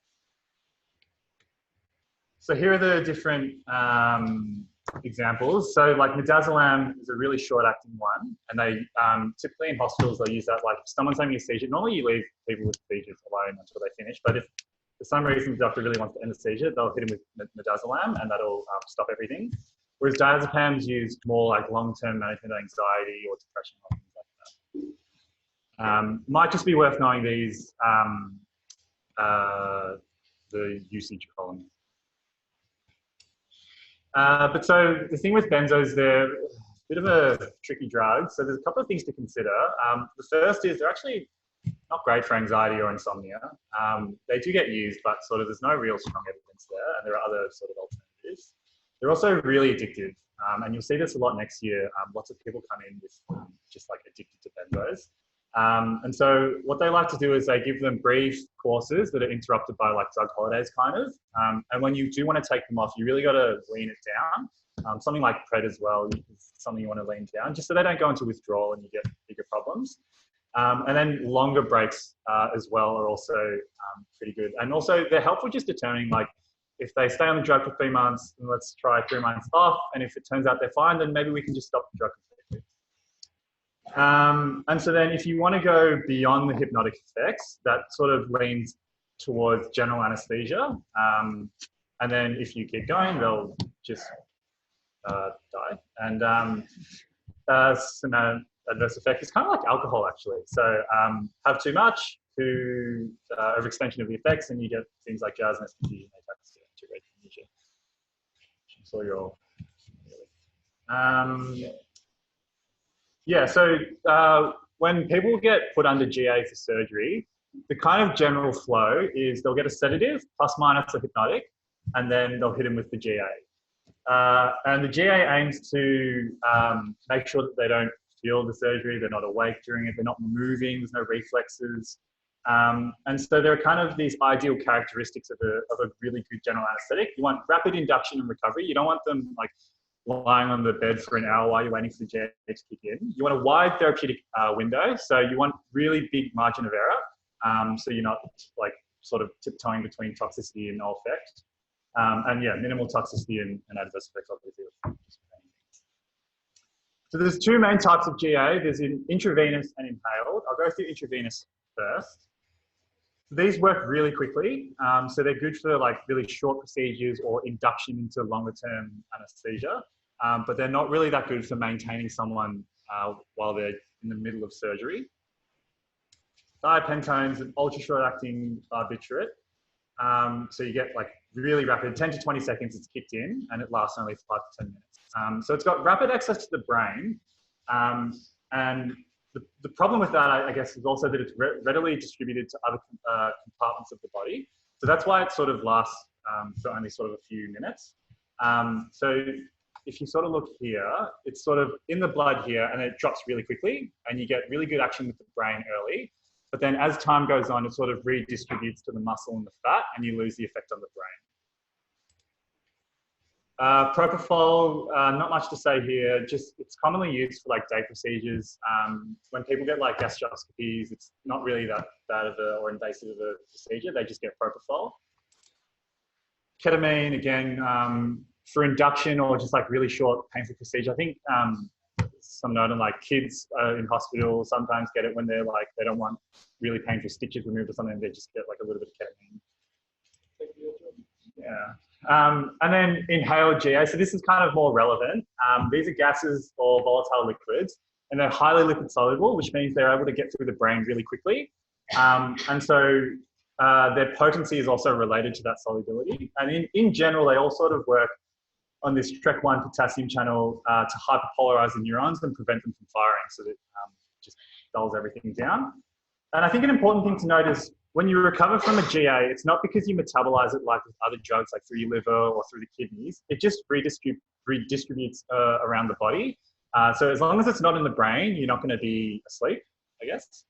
So here are the different examples. So like midazolam is a really short-acting one, and they typically in hospitals they'll use that like if someone's having a seizure. Normally you leave people with seizures alone until they finish, but if for some reason the doctor really wants to end the seizure, they'll hit him with midazolam, and that'll stop everything. Whereas diazepam's used more like long-term management of anxiety or depression or things like that. Might just be worth knowing these the usage columns. But so the thing with benzos, they're a bit of a tricky drug. So there's a couple of things to consider. The first is they're actually not great for anxiety or insomnia. They do get used, but sort of there's no real strong evidence there, and there are other sort of alternatives. They're also really addictive, and you'll see this a lot next year. Lots of people come in with just like addicted to benzos. And so what they like to do is they give them brief courses that are interrupted by like drug holidays kind of. And when you do want to take them off, you really got to lean it down. Something like Pred as well is something you want to lean down just so they don't go into withdrawal and you get bigger problems. And then longer breaks as well are also pretty good. And also they're helpful just determining like if they stay on the drug for 3 months, then let's try 3 months off. And if it turns out they're fine, then maybe we can just stop the drug completely. And so then if you want to go beyond the hypnotic effects, that sort of leans towards general anesthesia. And then if you keep going, they'll just die. And some adverse effect is kind of like alcohol actually. So have too much to overextension of the effects, and you get things like drowsiness, confusion, ataxia, tachycardia. I'm sure you're all yeah, so when people get put under GA for surgery, the kind of general flow is they'll get a sedative plus minus a hypnotic, and then they'll hit them with the GA. And the GA aims to make sure that they don't feel the surgery, they're not awake during it, they're not moving, there's no reflexes. And so there are kind of these ideal characteristics of a really good general anesthetic. You want rapid induction and recovery. You don't want them like lying on the bed for an hour while you're waiting for the GA to kick in. You want a wide therapeutic window. So you want really big margin of error. So you're not like sort of tiptoeing between toxicity and no effect. And yeah, minimal toxicity and adverse effects obviously. So there's two main types of GA. There's intravenous and inhaled. I'll go through intravenous first. So these work really quickly. So they're good for like really short procedures or induction into longer term anesthesia. But they're not really that good for maintaining someone while they're in the middle of surgery. Thiopentone is an ultra short acting barbiturate. So you get like really rapid, 10 to 20 seconds it's kicked in, and it lasts only 5 to 10 minutes. So it's got rapid access to the brain. And the problem with that, I guess, is also that it's readily distributed to other compartments of the body. So that's why it sort of lasts for only sort of a few minutes. So if you sort of look here, it's sort of in the blood here, and it drops really quickly, and you get really good action with the brain early. But then as time goes on, it sort of redistributes to the muscle and the fat, and you lose the effect on the brain. Propofol, not much to say here, just it's commonly used for like day procedures. When people get like gastroscopies, it's not really that bad of a or invasive of a procedure, they just get propofol. Ketamine, again, for induction or just like really short painful procedure. I think some note on like kids in hospital sometimes get it when they're like, they don't want really painful stitches removed or something, they just get like a little bit of ketamine. Yeah. And then inhaled GA. So this is kind of more relevant. These are gases or volatile liquids, and they're highly lipid soluble, which means they're able to get through the brain really quickly. And so their potency is also related to that solubility. And in general, they all sort of work on this TREC1 potassium channel to hyperpolarize the neurons and prevent them from firing, so that it just dulls everything down. And I think an important thing to note is when you recover from a GA, it's not because you metabolize it like with other drugs, like through your liver or through the kidneys. It just redistributes around the body. So as long as it's not in the brain, you're not going to be asleep, I guess.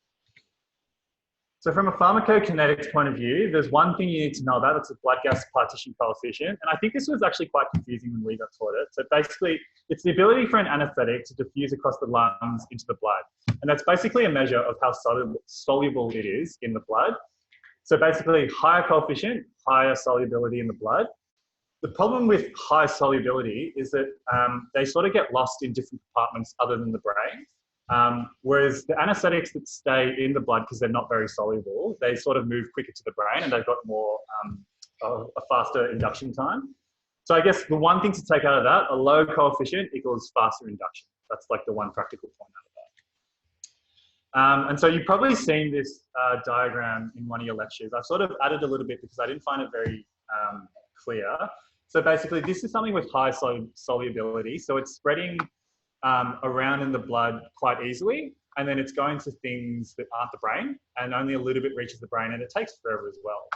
So from a pharmacokinetics point of view, there's one thing you need to know about. It's a blood gas partition coefficient. And I think this was actually quite confusing when we got taught it. So basically, it's the ability for an anaesthetic to diffuse across the lungs into the blood. And that's basically a measure of how soluble it is in the blood. So basically, higher coefficient, higher solubility in the blood. The problem with high solubility is that they sort of get lost in different compartments other than the brain. Whereas the anesthetics that stay in the blood, because they're not very soluble, they sort of move quicker to the brain and they've got more, a faster induction time. So I guess the one thing to take out of that, a low coefficient equals faster induction. That's like the one practical point out of that. And so you've probably seen this diagram in one of your lectures. I've sort of added a little bit because I didn't find it very clear. So basically this is something with high solubility. So it's spreading around in the blood quite easily, and then it's going to things that aren't the brain, and only a little bit reaches the brain, and it takes forever as well.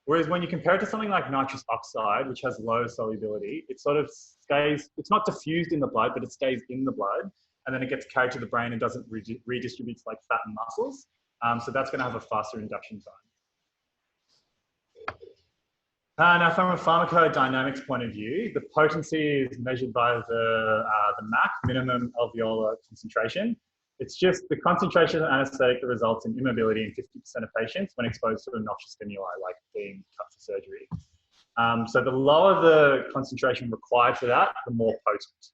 Whereas when you compare it to something like nitrous oxide, which has low solubility, it sort of stays, it's not diffused in the blood, but it stays in the blood, and then it gets carried to the brain and doesn't redistribute like fat and muscles. So that's going to have a faster induction time. Now, from a pharmacodynamics point of view, the potency is measured by the MAC, minimum alveolar concentration. It's just the concentration of anesthetic that results in immobility in 50% of patients when exposed to a noxious stimuli, like being cut for surgery. So the lower the concentration required for that, the more potent.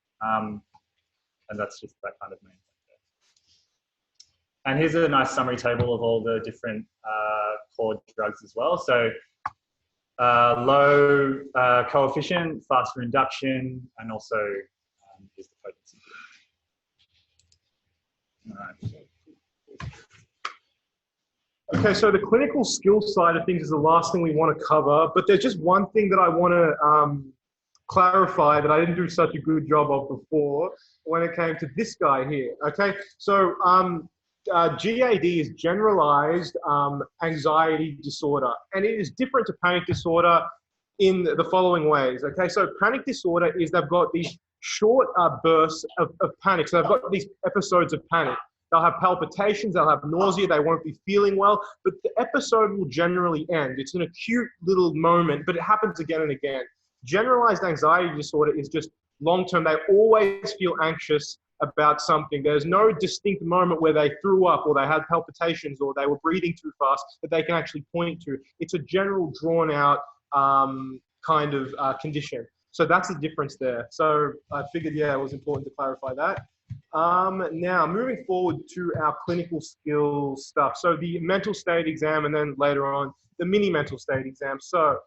And that's just that kind of main thing. And here's a nice summary table of all the different core drugs as well. So low coefficient, faster induction, and also is the potency. All right. Okay, so the clinical skill side of things is the last thing we want to cover, but there's just one thing that I want to clarify that I didn't do such a good job of before when it came to this guy here. Okay, so GAD is generalized anxiety disorder, and it is different to panic disorder in the following ways. Okay, so panic disorder is they've got these short bursts of panic. So they've got these episodes of panic. They'll have palpitations, they'll have nausea, they won't be feeling well, but the episode will generally end. It's an acute little moment, but it happens again and again. Generalized anxiety disorder is just long-term. They always feel anxious about something. There's no distinct moment where they threw up or they had palpitations or they were breathing too fast that they can actually point to. It's a general drawn out kind of condition. So that's the difference there. So I figured, yeah, it was important to clarify that. Now, moving forward to our clinical skills stuff. So the mental state exam, and then later on, the mini mental state exam. So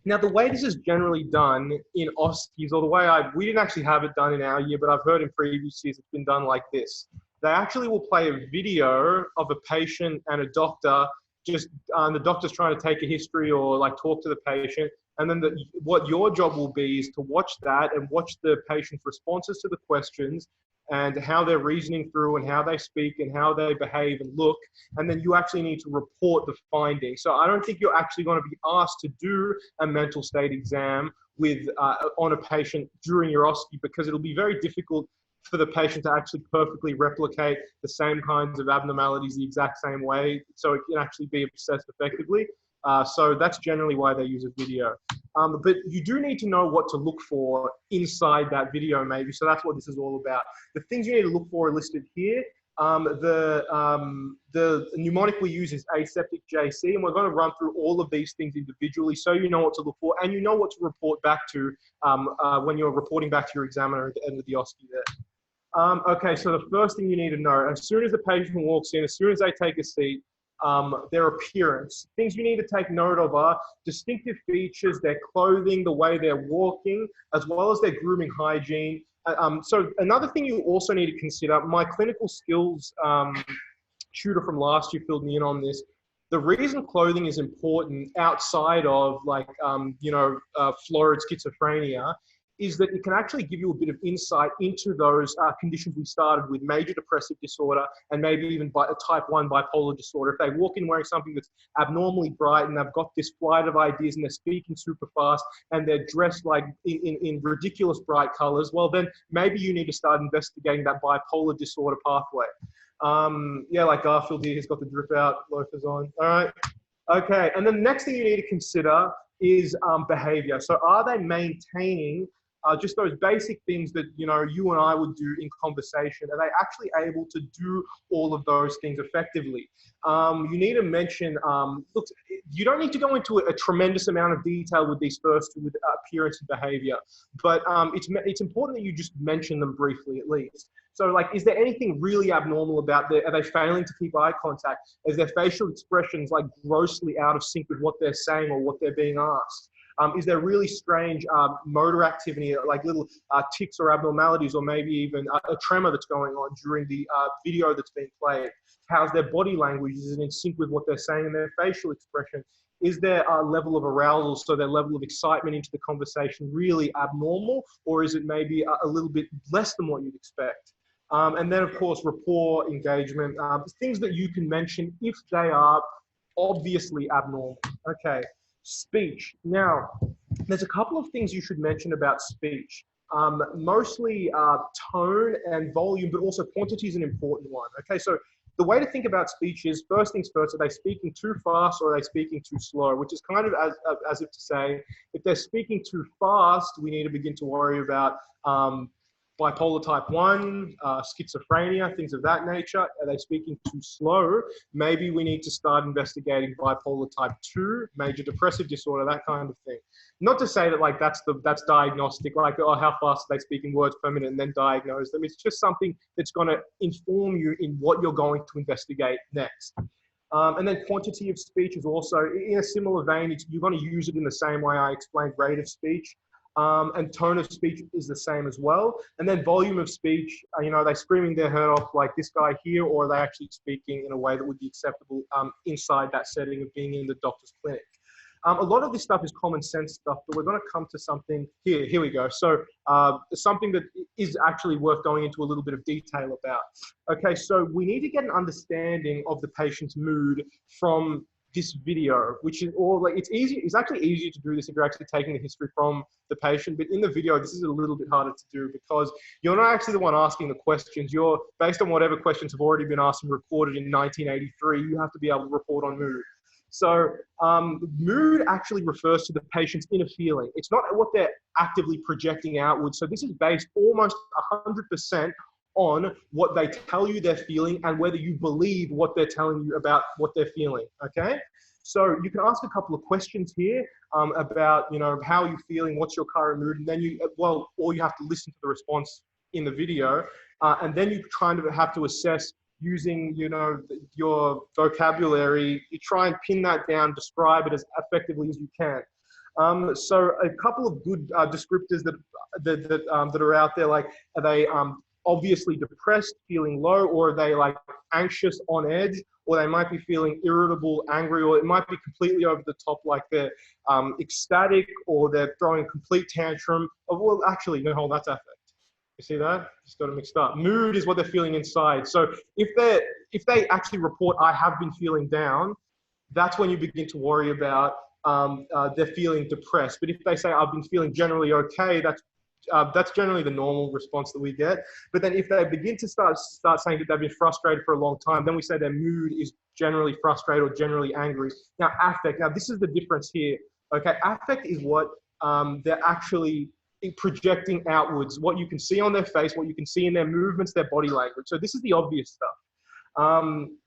now the way this is generally done in OSCEs, or the way we didn't actually have it done in our year, but I've heard in previous years it's been done like this. They actually will play a video of a patient and a doctor, just the doctor's trying to take a history or like talk to the patient. And then what your job will be is to watch that and watch the patient's responses to the questions and how they're reasoning through and how they speak and how they behave and look. And then you actually need to report the findings. So I don't think you're actually going to be asked to do a mental state exam with on a patient during your OSCE, because it'll be very difficult for the patient to actually perfectly replicate the same kinds of abnormalities the exact same way, so it can actually be assessed effectively. So that's generally why they use a video. But you do need to know what to look for inside that video maybe, so that's what this is all about. The things you need to look for are listed here. The mnemonic we use is Aseptic JC, and we're going to run through all of these things individually so you know what to look for and you know what to report back to when you're reporting back to your examiner at the end of the OSCE there. Okay, so the first thing you need to know, as soon as the patient walks in, as soon as they take a seat, their appearance. Things you need to take note of are distinctive features, their clothing, the way they're walking, as well as their grooming hygiene. So another thing you also need to consider, my clinical skills tutor from last year filled me in on this. The reason clothing is important outside of like, florid schizophrenia is that it can actually give you a bit of insight into those conditions we started with, major depressive disorder and maybe even type 1 bipolar disorder. If they walk in wearing something that's abnormally bright and they've got this flight of ideas and they're speaking super fast and they're dressed like in ridiculous bright colors, well, then maybe you need to start investigating that bipolar disorder pathway. Yeah, like Garfield here, he's got the drip out loafers on. All right. Okay. And then the next thing you need to consider is behavior. So are they maintaining just those basic things that, you and I would do in conversation? Are they actually able to do all of those things effectively? You need to mention, look, you don't need to go into a tremendous amount of detail with these first two, with appearance and behavior, but it's important that you just mention them briefly at least. So like, is there anything really abnormal about are they failing to keep eye contact? Is their facial expressions like grossly out of sync with what they're saying or what they're being asked? Is there really strange motor activity, like little tics or abnormalities, or maybe even a tremor that's going on during the video that's being played? How's their body language? Is it in sync with what they're saying in their facial expression? Is their level of arousal, so their level of excitement into the conversation, really abnormal? Or is it maybe a little bit less than what you'd expect? And then, of course, rapport, engagement, things that you can mention if they are obviously abnormal. Okay, speech. Now, there's a couple of things you should mention about speech. Mostly tone and volume, but also quantity is an important one. Okay, so the way to think about speech is, first things first, are they speaking too fast or are they speaking too slow? Which is kind of as if to say, if they're speaking too fast, we need to begin to worry about bipolar type 1, schizophrenia, things of that nature. Are they speaking too slow? Maybe we need to start investigating bipolar type 2, major depressive disorder, that kind of thing. Not to say that like that's diagnostic, like, oh, how fast are they speaking words per minute, and then diagnose them. It's just something that's going to inform you in what you're going to investigate next. And then quantity of speech is also in a similar vein. You're going to use it in the same way I explained rate of speech. And tone of speech is the same as well. And then volume of speech, are they screaming their head off like this guy here, or are they actually speaking in a way that would be acceptable inside that setting of being in the doctor's clinic? A lot of this stuff is common sense stuff, but we're going to come to something here. Here we go. So something that is actually worth going into a little bit of detail about. Okay, so we need to get an understanding of the patient's mood from this video, which is all like, it's actually easier to do this if you're actually taking the history from the patient, but in the video, this is a little bit harder to do because you're not actually the one asking the questions. You're based on whatever questions have already been asked and recorded in 1983, you have to be able to report on mood. So mood actually refers to the patient's inner feeling. It's not what they're actively projecting outwards. So this is based almost 100% on what they tell you they're feeling and whether you believe what they're telling you about what they're feeling, okay? So you can ask a couple of questions here about, how are you feeling, what's your current mood, and then or you have to listen to the response in the video, and then you kind of have to assess using, your vocabulary. You try and pin that down, describe it as effectively as you can. So a couple of good descriptors that are out there, like, are they obviously depressed, feeling low, or are they like anxious, on edge, or they might be feeling irritable, angry, or it might be completely over the top, like they're ecstatic, or they're throwing a complete tantrum. Well, actually, no, that's affect. You see that? Just got it mixed up. Mood is what they're feeling inside. So if they actually report, I have been feeling down, that's when you begin to worry about they're feeling depressed. But if they say, I've been feeling generally okay, that's generally the normal response that we get. But then if they begin to start saying that they've been frustrated for a long time, then we say their mood is generally frustrated or generally angry. Now, affect. Now, this is the difference here. Okay, affect is what they're actually projecting outwards, what you can see on their face, what you can see in their movements, their body language. So this is the obvious stuff.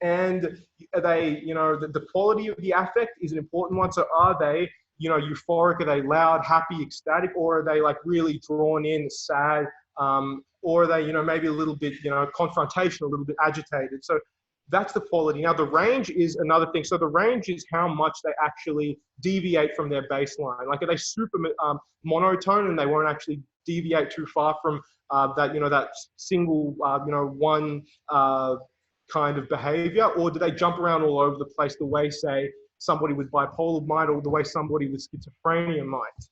And they, the quality of the affect is an important one. So are they, euphoric? Are they loud, happy, ecstatic, or are they like really drawn in, sad, or are they, maybe a little bit, confrontational, a little bit agitated? So that's the quality. Now the range is another thing. So the range is how much they actually deviate from their baseline. Like, are they super monotone and they won't actually deviate too far from that, that single, one kind of behavior, or do they jump around all over the place the way, say, somebody with bipolar might, or the way somebody with schizophrenia might?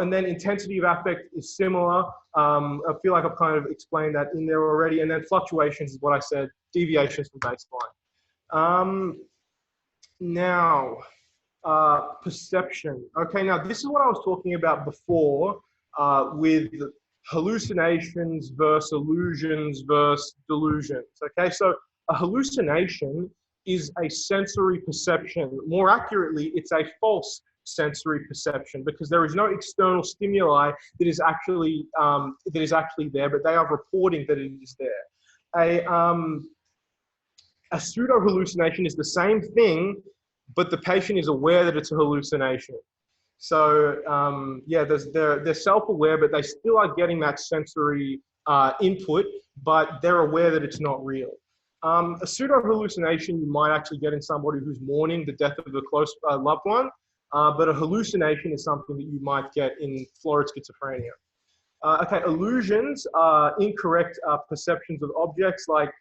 And then intensity of affect is similar. I feel like I've kind of explained that in there already. And then fluctuations is what I said, deviations from baseline. Now, perception. Okay, now this is what I was talking about before with hallucinations versus illusions versus delusions. Okay, so a hallucination is a sensory perception. More accurately, it's a false sensory perception, because there is no external stimuli that is actually there, but they are reporting that it is there. A pseudo hallucination is the same thing, but the patient is aware that it's a hallucination. So yeah, they're self-aware, but they still are getting that sensory input, but they're aware that it's not real. A pseudo hallucination you might actually get in somebody who's mourning the death of a close loved one, but a hallucination is something that you might get in florid schizophrenia. Okay, illusions are incorrect perceptions of objects. Like,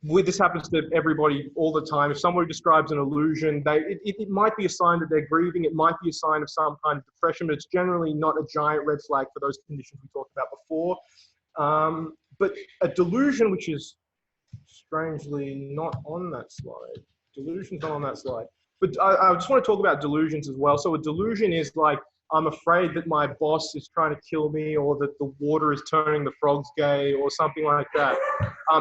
this happens to everybody all the time. If somebody describes an illusion, it might be a sign that they're grieving. It might be a sign of some kind of depression, but it's generally not a giant red flag for those conditions we talked about before. But a delusion, which is strangely not on that slide. Delusion's not on that slide. But I just want to talk about delusions as well. So a delusion is like, I'm afraid that my boss is trying to kill me, or that the water is turning the frogs gay, or something like that.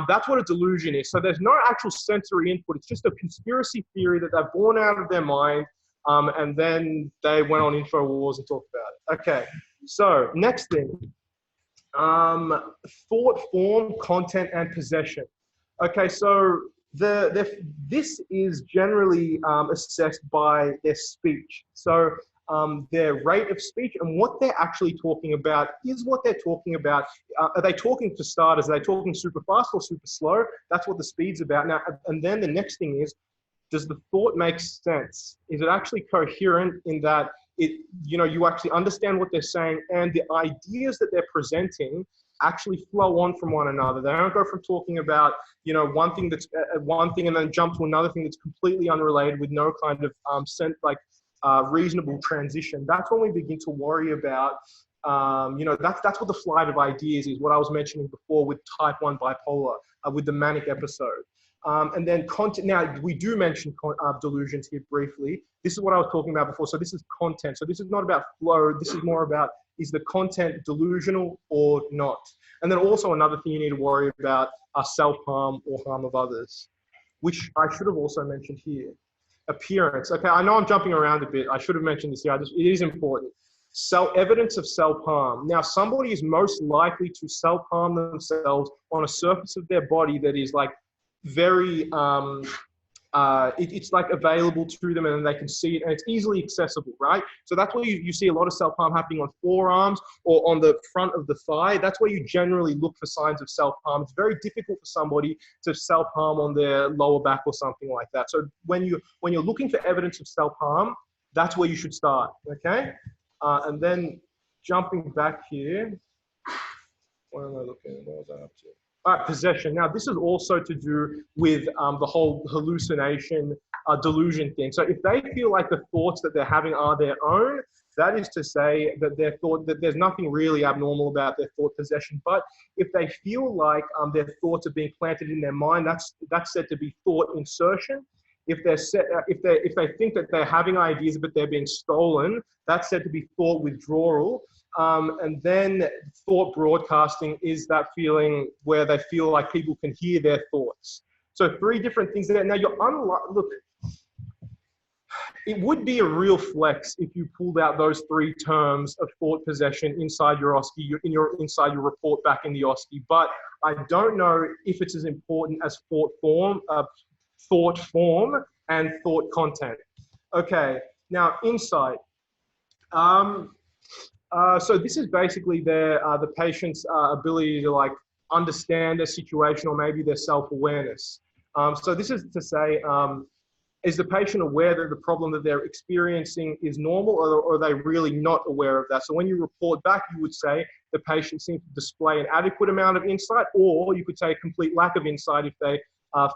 That's what a delusion is. So there's no actual sensory input. It's just a conspiracy theory that they're born out of their mind, and then they went on InfoWars and talked about it. Okay, so next thing. Thought form, content, and possession. Okay, so this is generally assessed by their speech. So their rate of speech and what they're actually talking about is what they're talking about. Are they talking, for starters, are they talking super fast or super slow? That's what the speed's about. Now, and then the next thing is, does the thought make sense? Is it actually coherent in that you actually understand what they're saying, and the ideas that they're presenting actually flow on from one another? They don't go from talking about, one thing that's one thing and then jump to another thing that's completely unrelated with no kind of reasonable transition. That's when we begin to worry about, that's what the flight of ideas is, what I was mentioning before with type 1 bipolar, with the manic episode. And then content. Now, we do mention delusions here briefly. This is what I was talking about before. So this is content. So this is not about flow. This is more about, is the content delusional or not? And then also another thing you need to worry about are self-harm or harm of others, which I should have also mentioned here. Appearance. Okay, I know I'm jumping around a bit. I should have mentioned this here. It is important. Evidence of self-harm. Now, somebody is most likely to self-harm themselves on a surface of their body that is like very, it's like available to them, and they can see it, and it's easily accessible, right? So that's where you see a lot of self-harm happening on forearms or on the front of the thigh. That's where you generally look for signs of self-harm. It's very difficult for somebody to self-harm on their lower back or something like that. So when you're looking for evidence of self-harm, that's where you should start, okay? And then jumping back here, what am I looking? What was I up to? All right, possession. Now, this is also to do with the whole hallucination, delusion thing. So if they feel like the thoughts that they're having are their own, that is to say that there's nothing really abnormal about their thought possession. But if they feel like their thoughts are being planted in their mind, that's said to be thought insertion. If they think that they're having ideas but they're being stolen, that's said to be thought withdrawal. And then thought broadcasting is that feeling where they feel like people can hear their thoughts. So 3 different things there. Now look, it would be a real flex if you pulled out those 3 terms of thought possession inside your OSCE, inside your report back in the OSCE. But I don't know if it's as important as thought form and thought content. Okay, now insight. So this is basically the patient's ability to like understand their situation, or maybe their self-awareness. So this is to say, is the patient aware that the problem that they're experiencing is normal, or are they really not aware of that? So when you report back, you would say the patient seems to display an adequate amount of insight, or you could say a complete lack of insight if they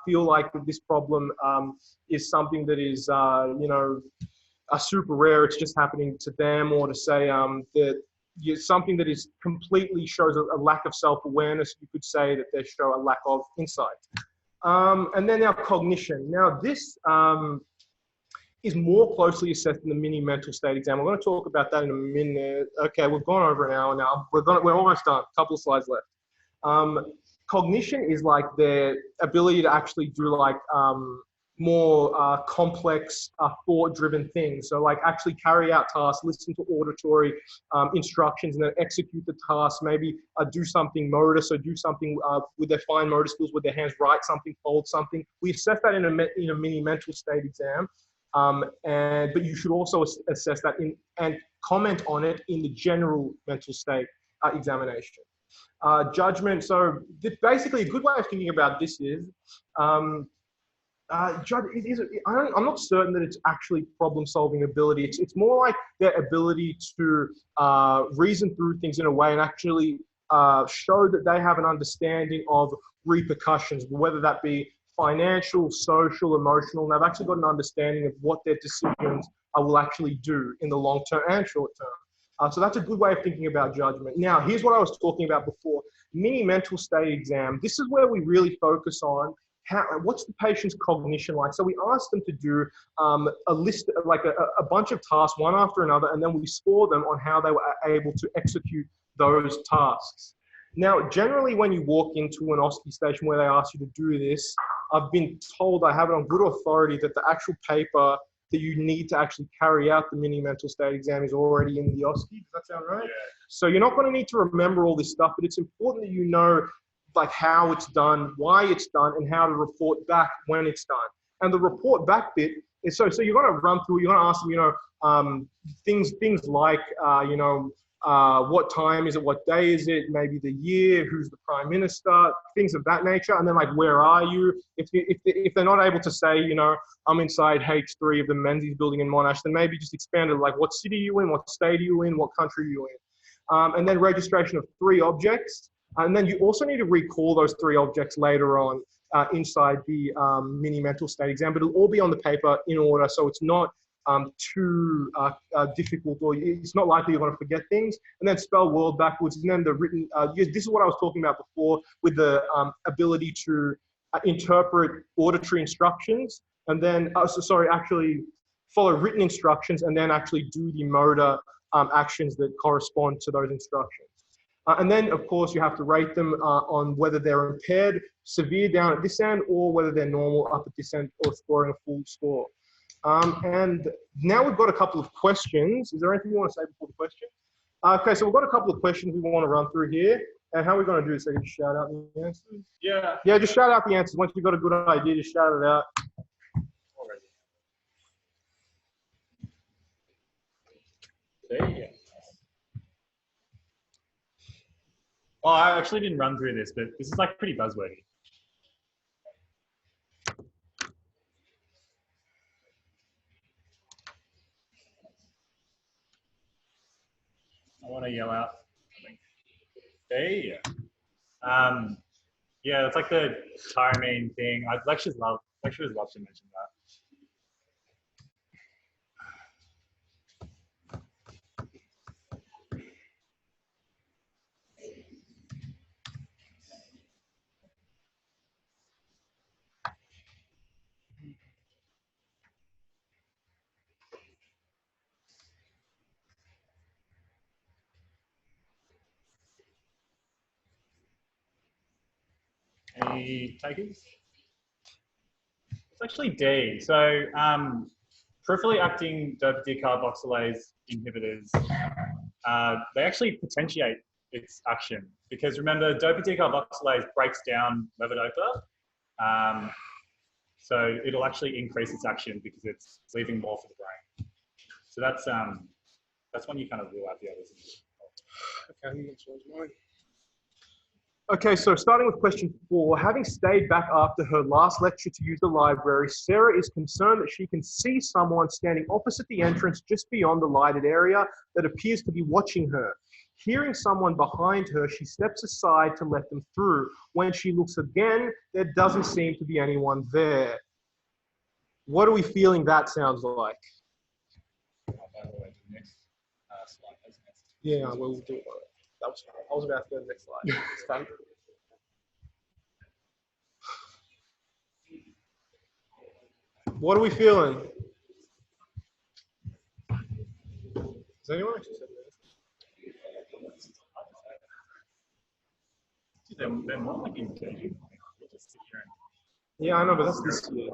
feel like this problem is something that is, you know, super rare, it's just happening to them, or to say that something that is completely shows a lack of self-awareness, you could say that they show a lack of insight. And then our cognition. Now this is more closely assessed in the mini mental state exam. We're going to talk about that in a minute. Okay, we've gone over an hour now. We're almost done. A couple of slides left. Cognition is like their ability to actually do like more complex thought-driven things. So like actually carry out tasks, listen to auditory instructions, and then execute the task, maybe do something motor, so do something with their fine motor skills with their hands, write something, fold something. We assess that in a mini mental state exam. But you should also assess that and comment on it in the general mental state examination. Judgment. So basically, a good way of thinking about this is, I'm not certain that it's actually problem-solving ability. It's more like their ability to reason through things in a way and actually show that they have an understanding of repercussions, whether that be financial, social, emotional, and they've actually got an understanding of what their decisions will actually do in the long term and short term. So that's a good way of thinking about judgment. Now, here's what I was talking about before. Mini mental state exam. This is where we really focus on what's the patient's cognition like. So we ask them to do a list, like a bunch of tasks, one after another, and then we score them on how they were able to execute those tasks. Now, generally, when you walk into an OSCE station where they ask you to do this, I've been told, I have it on good authority, that the actual paper that you need to actually carry out the mini mental state exam is already in the OSCE. Does that sound right? Yeah. So you're not going to need to remember all this stuff, but it's important that you know like how it's done, why it's done, and how to report back when it's done. And the report back bit is so you're going to run through, you're going to ask them, you know, things like, you know, what time is it, what day is it, maybe the year, who's the prime minister, things of that nature. And then like, where are you? If they're not able to say, you know, I'm inside H3 of the Menzies building in Monash, then maybe just expand it, like what city are you in, what state are you in, what country are you in? And then registration of 3 objects. And then you also need to recall those 3 objects later on inside the mini mental state exam, but it'll all be on the paper in order, so it's not too difficult, or it's not likely you're going to forget things. And then spell world backwards, and then the written, this is what I was talking about before with the ability to interpret auditory instructions, and then, actually follow written instructions, and then actually do the motor actions that correspond to those instructions. And then, of course, you have to rate them on whether they're impaired, severe down at this end, or whether they're normal up at this end, or scoring a full score. And now we've got a couple of questions. Is there anything you want to say before the question? Okay, so we've got a couple of questions we want to run through here. And how are we going to do this? So you just shout out the answers? Yeah. Yeah, just shout out the answers. Once you've got a good idea, just shout it out. There you go. Oh, I actually didn't run through this, but this is like pretty buzzwordy. I want to yell out something. There. Yeah, it's like the tyramine thing. Lecturers love to mention that. Any takers? It's actually D. So peripherally acting dopa decarboxylase inhibitors, they actually potentiate its action, because remember, dopa decarboxylase breaks down levodopa, so it'll actually increase its action because it's leaving more for the brain. So that's when you kind of rule out the others. Okay, I think that's mine. Okay, so starting with question 4, having stayed back after her last lecture to use the library, Sarah is concerned that she can see someone standing opposite the entrance just beyond the lighted area that appears to be watching her. Hearing someone behind her, she steps aside to let them through. When she looks again, there doesn't seem to be anyone there. What are we feeling that sounds like? Yeah, we'll do it. I was about to go to the next slide. It's fun. What are we feeling? Does anyone actually say that? They're more like engaging. Yeah, I know, but that's this year.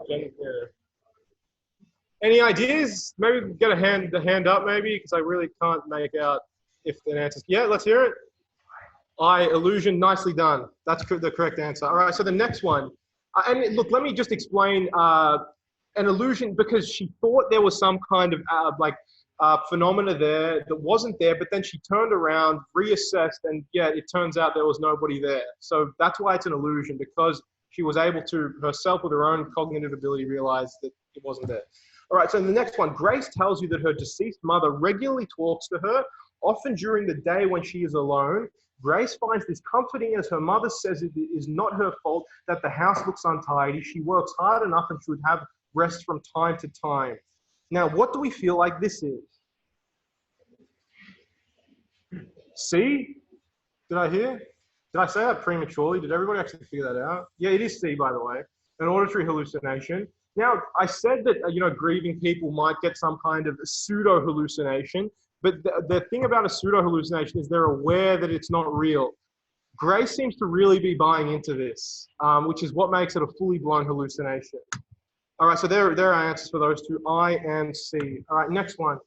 Any ideas? Maybe get the hand up, maybe, because I really can't make out if the answer's. Yeah, let's hear it. Illusion, nicely done. That's the correct answer. All right, so the next one. And look, let me just explain an illusion, because she thought there was some kind of phenomena there that wasn't there, but then she turned around, reassessed, and yeah, it turns out there was nobody there. So that's why it's an illusion, because she was able to herself with her own cognitive ability realize that it wasn't there. All right, so the next one, Grace tells you that her deceased mother regularly talks to her, often during the day when she is alone. Grace finds this comforting as her mother says it is not her fault that the house looks untidy. She works hard enough and should have rest from time to time. Now, what do we feel like this is? C? Did I hear? Did I say that prematurely? Did everybody actually figure that out? Yeah, it is C, by the way, an auditory hallucination. Now, I said that, grieving people might get some kind of pseudo hallucination, but the thing about a pseudo hallucination is they're aware that it's not real. Grace seems to really be buying into this, which is what makes it a fully blown hallucination. All right, so there are answers for those two, I and C. All right, next one.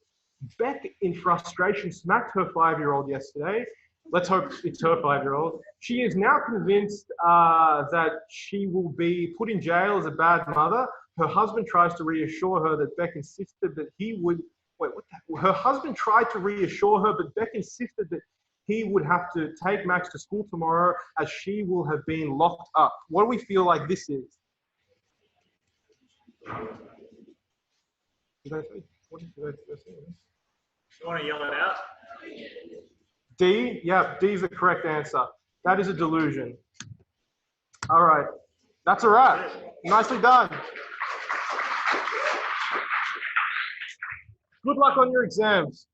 Beck, in frustration, smacked her 5-year-old yesterday. Let's hope it's her 5-year-old. She is now convinced that she will be put in jail as a bad mother. Her husband tries to reassure her that Beck insisted that he would. Her husband tried to reassure her, but Beck insisted that he would have to take Max to school tomorrow as she will have been locked up. What do we feel like this is? Did I say? What did I say? You want to yell it out? D? Yeah, D is the correct answer. That is a delusion. All right. That's a wrap. Nicely done. Good luck on your exams.